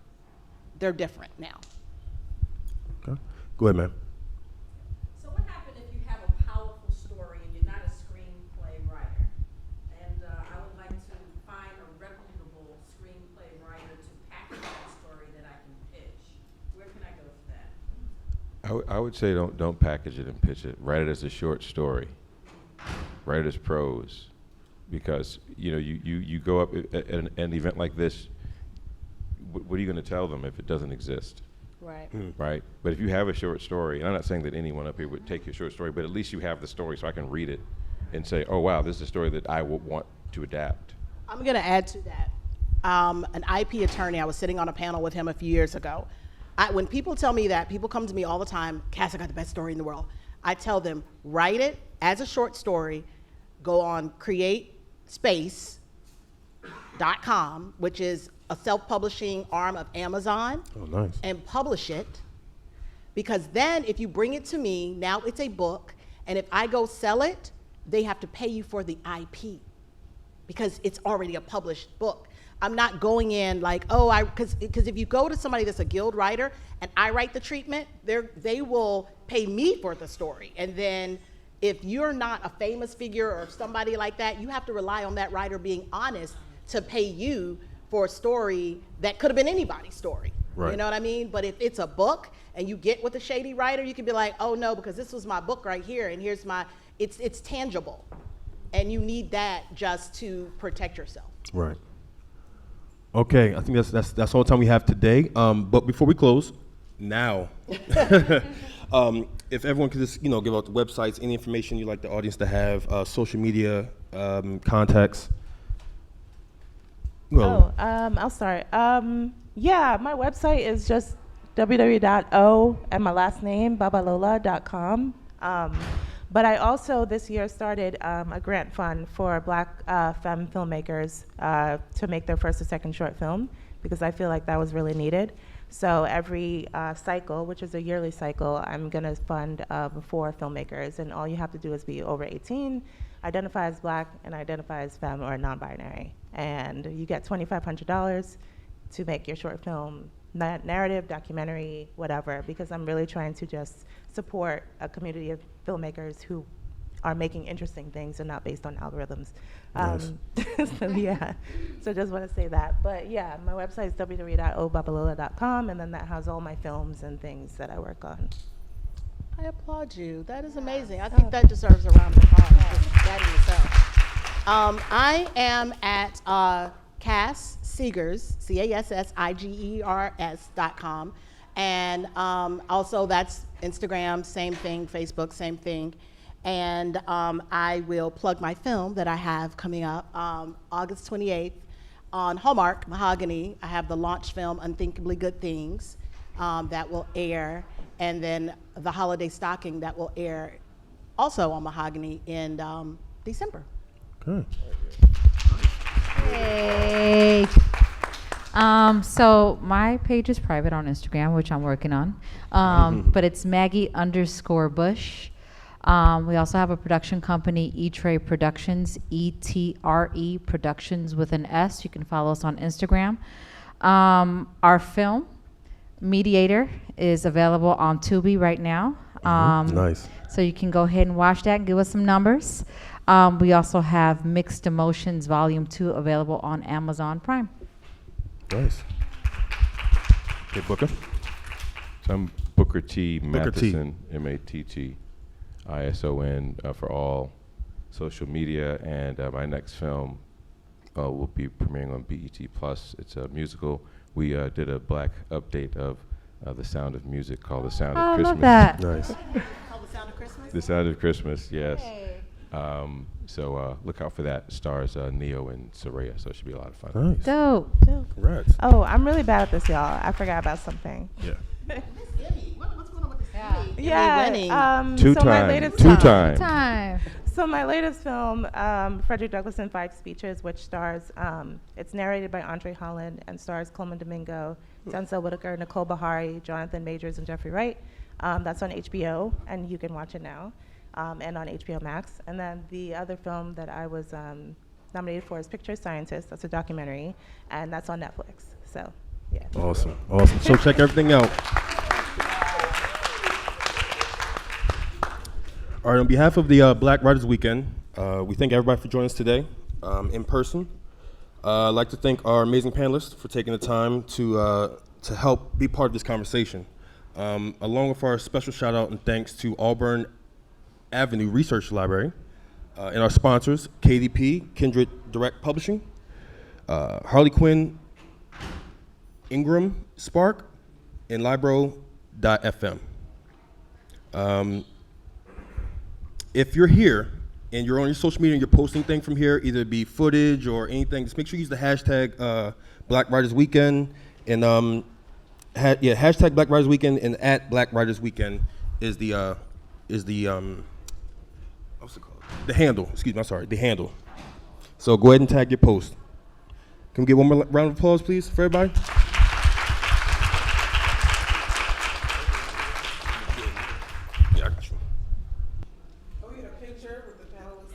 Speaker 6: They're different now.
Speaker 1: Okay. Go ahead, ma'am.
Speaker 11: So what happens if you have a powerful story and you're not a screenplay writer? And I would like to find a reputable screenplay writer to package that story that I can pitch. Where can I go for that?
Speaker 3: I would say don't package it and pitch it. Write it as a short story. Write it as prose. Because you go up at an event like this, what are you going to tell them if it doesn't exist?
Speaker 6: Right.
Speaker 3: Right? But if you have a short story, and I'm not saying that anyone up here would take your short story, but at least you have the story so I can read it and say, oh wow, this is a story that I would want to adapt.
Speaker 6: I'm going to add to that. An IP attorney, I was sitting on a panel with him a few years ago. When people tell me that, people come to me all the time, Cass, I got the best story in the world. I tell them, write it as a short story, go on CreateSpace.com, which is a self-publishing arm of Amazon.
Speaker 1: Oh, nice.
Speaker 6: And publish it, because then if you bring it to me, now it's a book, and if I go sell it, they have to pay you for the IP because it's already a published book. I'm not going in like, oh, because if you go to somebody that's a guild writer and I write the treatment, they will pay me for the story. And then if you're not a famous figure or somebody like that, you have to rely on that writer being honest to pay you for a story that could have been anybody's story.
Speaker 1: Right.
Speaker 6: You know what I mean? But if it's a book and you get with a shady writer, you can be like, oh no, because this was my book right here, and here's my, it's tangible. And you need that just to protect yourself.
Speaker 1: Right. Okay, I think that's all the time we have today. But before we close, now, if everyone could just give out the websites, any information you'd like the audience to have, social media contacts. Well,
Speaker 2: I'll start. Yeah, my website is just www.o and my last name babalola.com. But I also this year started a grant fund for Black femme filmmakers to make their first or second short film, because I feel like that was really needed. So every cycle, which is a yearly cycle, I'm going to fund 4 filmmakers, and all you have to do is be over 18, identify as Black, and identify as femme or non-binary. And you get $2,500 to make your short film, narrative, documentary, whatever, because I'm really trying to just support a community of filmmakers who are making interesting things and not based on algorithms.
Speaker 1: Nice.
Speaker 2: So yeah, so just want to say that. But yeah, my website is www.obabalola.com, and then that has all my films and things that I work on.
Speaker 6: I applaud you. That is amazing. I think that deserves a round of applause. Just that in itself. I am at Cass Seegers, CASSIGERS.com. And also that's Instagram, same thing, Facebook, same thing. And I will plug my film that I have coming up August 28th on Hallmark Mahogany. I have the launch film, Unthinkably Good Things, that will air. And then the holiday stocking that will air also on Mahogany in December.
Speaker 1: good.
Speaker 5: Hey. So my page is private on Instagram, which I'm working on. But it's Maggie_Bush. We also have a production company, E-Tray Productions, E-T-R-E Productions with an S. You can follow us on Instagram. Our film, Mediator, is available on Tubi right now.
Speaker 1: Nice.
Speaker 5: So you can go ahead and watch that and give us some numbers. We also have Mixed Emotions Volume 2 available on Amazon Prime.
Speaker 1: Nice. Okay, Booker.
Speaker 3: So I'm Booker T.
Speaker 1: Booker T.
Speaker 3: Mattison, M-A-T-T-I-S-O-N, for all social media. And my next film will be premiering on BET Plus. It's a musical. We did a Black update of The Sound of Music called The Sound of
Speaker 5: I
Speaker 3: Christmas.
Speaker 5: love that.
Speaker 1: Nice.
Speaker 6: Called The Sound of Christmas?
Speaker 3: The Sound of Christmas, yes. So look out for that. Stars Neo and Soraya, so it should be a lot of fun.
Speaker 1: Nice.
Speaker 5: Dope.
Speaker 1: Congrats.
Speaker 2: Oh, I'm really bad at this, y'all. I forgot about something.
Speaker 1: Yeah.
Speaker 6: Miss Emmy, what's going on with this Emmy?
Speaker 2: Yeah.
Speaker 6: Emmy winning.
Speaker 2: So my latest
Speaker 5: Time.
Speaker 2: So my latest film, Frederick Douglass in 5 Speeches, which stars, it's narrated by Andre Holland and stars Coleman Domingo, Denzel Whitaker, Nicole Bahari, Jonathan Majors, and Jeffrey Wright. That's on HBO, and you can watch it now, and on HBO Max. And then the other film that I was nominated for is Picture Scientist. That's a documentary, and that's on Netflix. So, yeah.
Speaker 1: Awesome. Awesome. So check everything out. All right, on behalf of the Black Writers Weekend, we thank everybody for joining us today in person. I'd like to thank our amazing panelists for taking the time to help be part of this conversation. Along with our special shout out and thanks to Auburn Avenue Research Library and our sponsors, KDP, Kindred Direct Publishing, Harley Quinn, Ingram Spark, and Libro.fm. If you're here and you're on your social media and you're posting things from here, either it be footage or anything, just make sure you use the hashtag Black Writers Weekend and hashtag Black Writers Weekend and at Black Writers Weekend is the what's it called? The handle. Excuse me. I'm sorry. The handle. So go ahead and tag your post. Can we get one more round of applause, please, for everybody? Yeah, I got you.
Speaker 8: Can we get a picture with the panelists?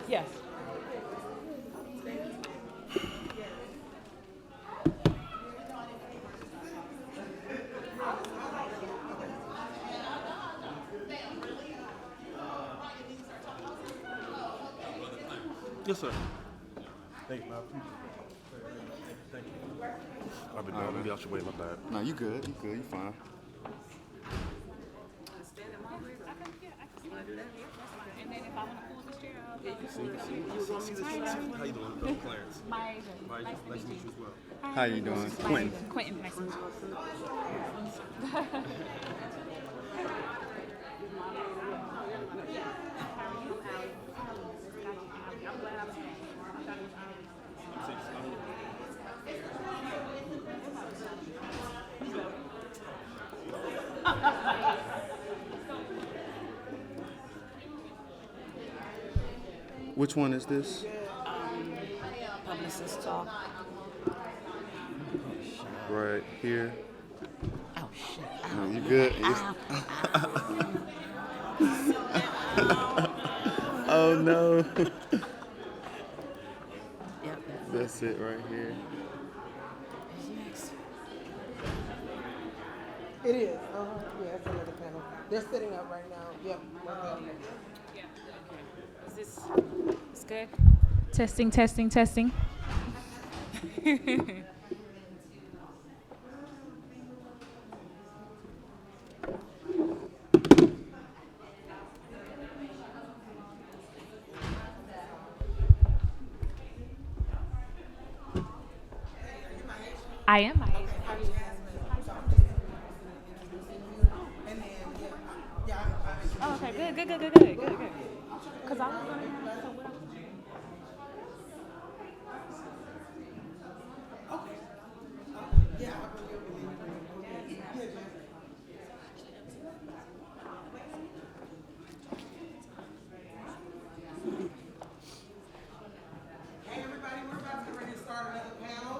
Speaker 2: Yes.
Speaker 1: Yes, sir. Thank you, man. Thank you. I've been down. Maybe I should wait. My bad.
Speaker 12: No, you good. You good. You fine.
Speaker 1: How you doing, Clarence? Nice to meet you as well.
Speaker 12: How you doing? Quentin.
Speaker 13: Quentin, nice to meet you.
Speaker 12: Which one is this?
Speaker 13: Publicist talk.
Speaker 12: Right here.
Speaker 13: Oh shit.
Speaker 12: No, you good? Oh no.
Speaker 13: Yep.
Speaker 12: That's it right here.
Speaker 13: Next.
Speaker 14: It is. Yeah, it's another panel. They're sitting up right now. Yep. Okay.
Speaker 13: Yeah. Is this? It's good. Testing. Testing. Testing. I am. Oh, okay. Good. Cause I was gonna. So what
Speaker 14: Hey everybody, we're about to get ready to start another panel,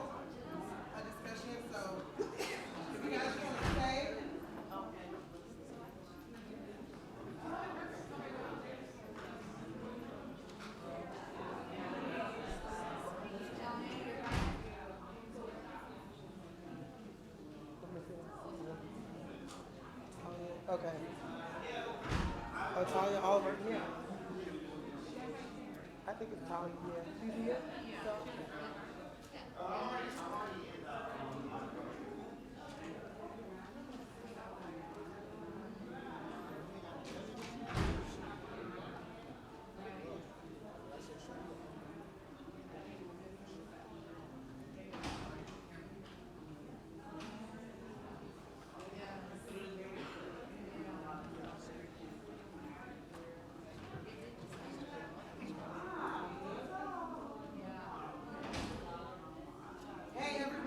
Speaker 14: a discussion. So if you guys want to stay. Okay. Oh, Talia Oliver, yeah. I think it's Talia, yeah. You see it? Hey everybody.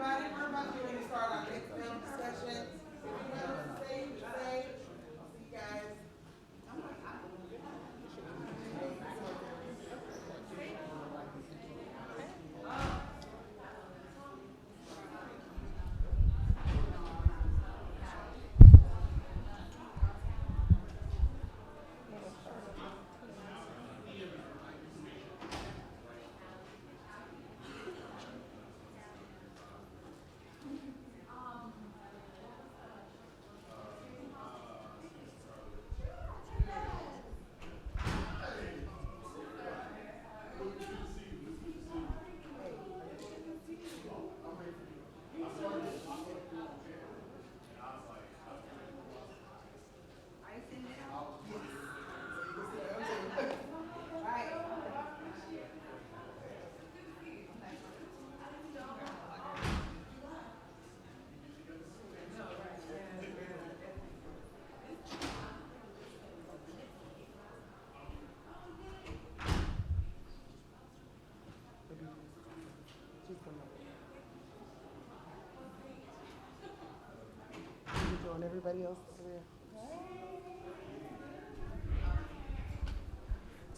Speaker 14: doing? Everybody else over there?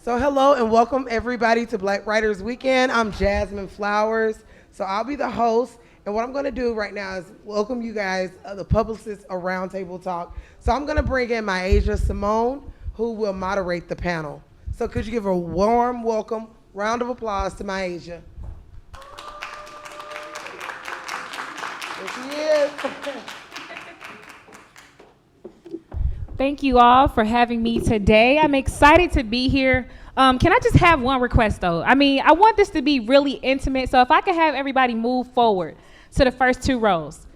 Speaker 14: So hello and welcome everybody to Black Writers Weekend. I'm Jasmine Flowers. So I'll be the host. And what I'm going to do right now is welcome you guys, the publicists, a roundtable talk. So I'm going to bring in Myasia Simone, who will moderate the panel. So could you give a warm welcome, round of applause to Myasia. There she is.
Speaker 13: Thank you all for having me today. I'm excited to be here. Can I just have one request though? I mean, I want this to be really intimate, so if I could have everybody move forward to the first 2 rows.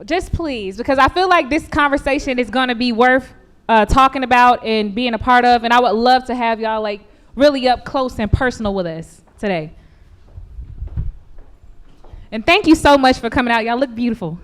Speaker 13: Just please, because I feel like this conversation is gonna be worth talking about and being a part of, and I would love to have y'all like really up close and personal with us today. And thank you so much for coming out. Y'all look beautiful.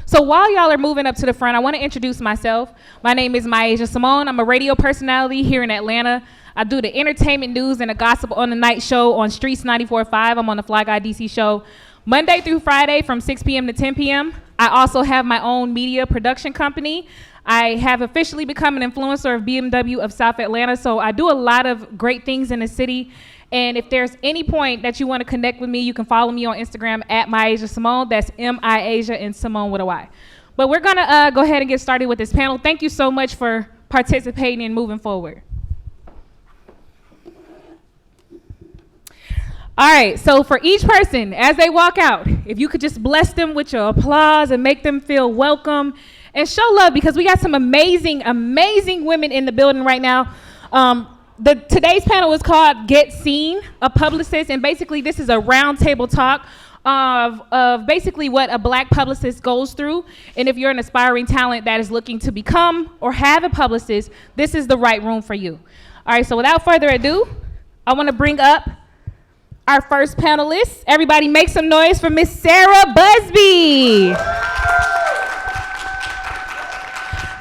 Speaker 13: So while y'all are moving up to the front, I want to introduce myself. My name is Myasia Simone. I'm a radio personality here in Atlanta. I do the entertainment news and the gossip on the night show on Streets 94.5. I'm on the Fly Guy DC show Monday through Friday from 6 p.m. to 10 p.m. I also have my own media production company. I have officially become an influencer of BMW of South Atlanta, so I do a lot of great things in the city. And if there's any point that you want to connect with me, you can follow me on Instagram at Myasia Simone. That's M-I-Asia and Simone with a Y. But we're going to go ahead and get started with this panel. Thank you so much for participating and moving forward. All right, so for each person, as they walk out, if you could just bless them with your applause and make them feel welcome and show love, because we got some amazing, amazing women in the building right now. Today's panel is called Get Seen, a publicist, and basically this is a roundtable talk of basically what a Black publicist goes through. And if you're an aspiring talent that is looking to become or have a publicist, this is the right room for you. All right, so without further ado, I want to bring up our first panelist. Everybody make some noise for Miss Sarah Busby.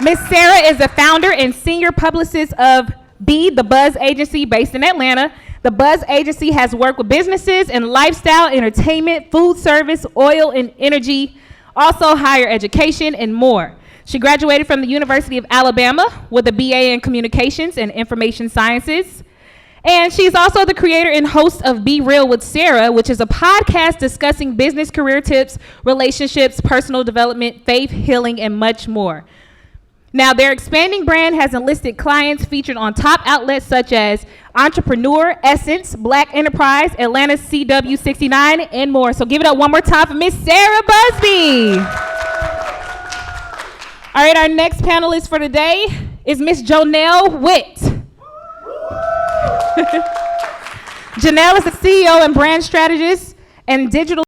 Speaker 13: Miss Sarah is the founder and senior publicist of The Buzz Agency based in Atlanta. The Buzz Agency has worked with businesses in lifestyle, entertainment, food service, oil and energy, also higher education and more. She graduated from the University of Alabama with a BA in Communications and Information Sciences. And she's also the creator and host of Be Real with Sarah, which is a podcast discussing business career tips, relationships, personal development, faith, healing, and much more. Now, their expanding brand has enlisted clients featured on top outlets such as Entrepreneur, Essence, Black Enterprise, Atlanta's CW69, and more. So give it up one more time for Miss Sarah Busby. All right, our next panelist for today is Miss Jonelle Witt. Janelle is the CEO and brand strategist and digital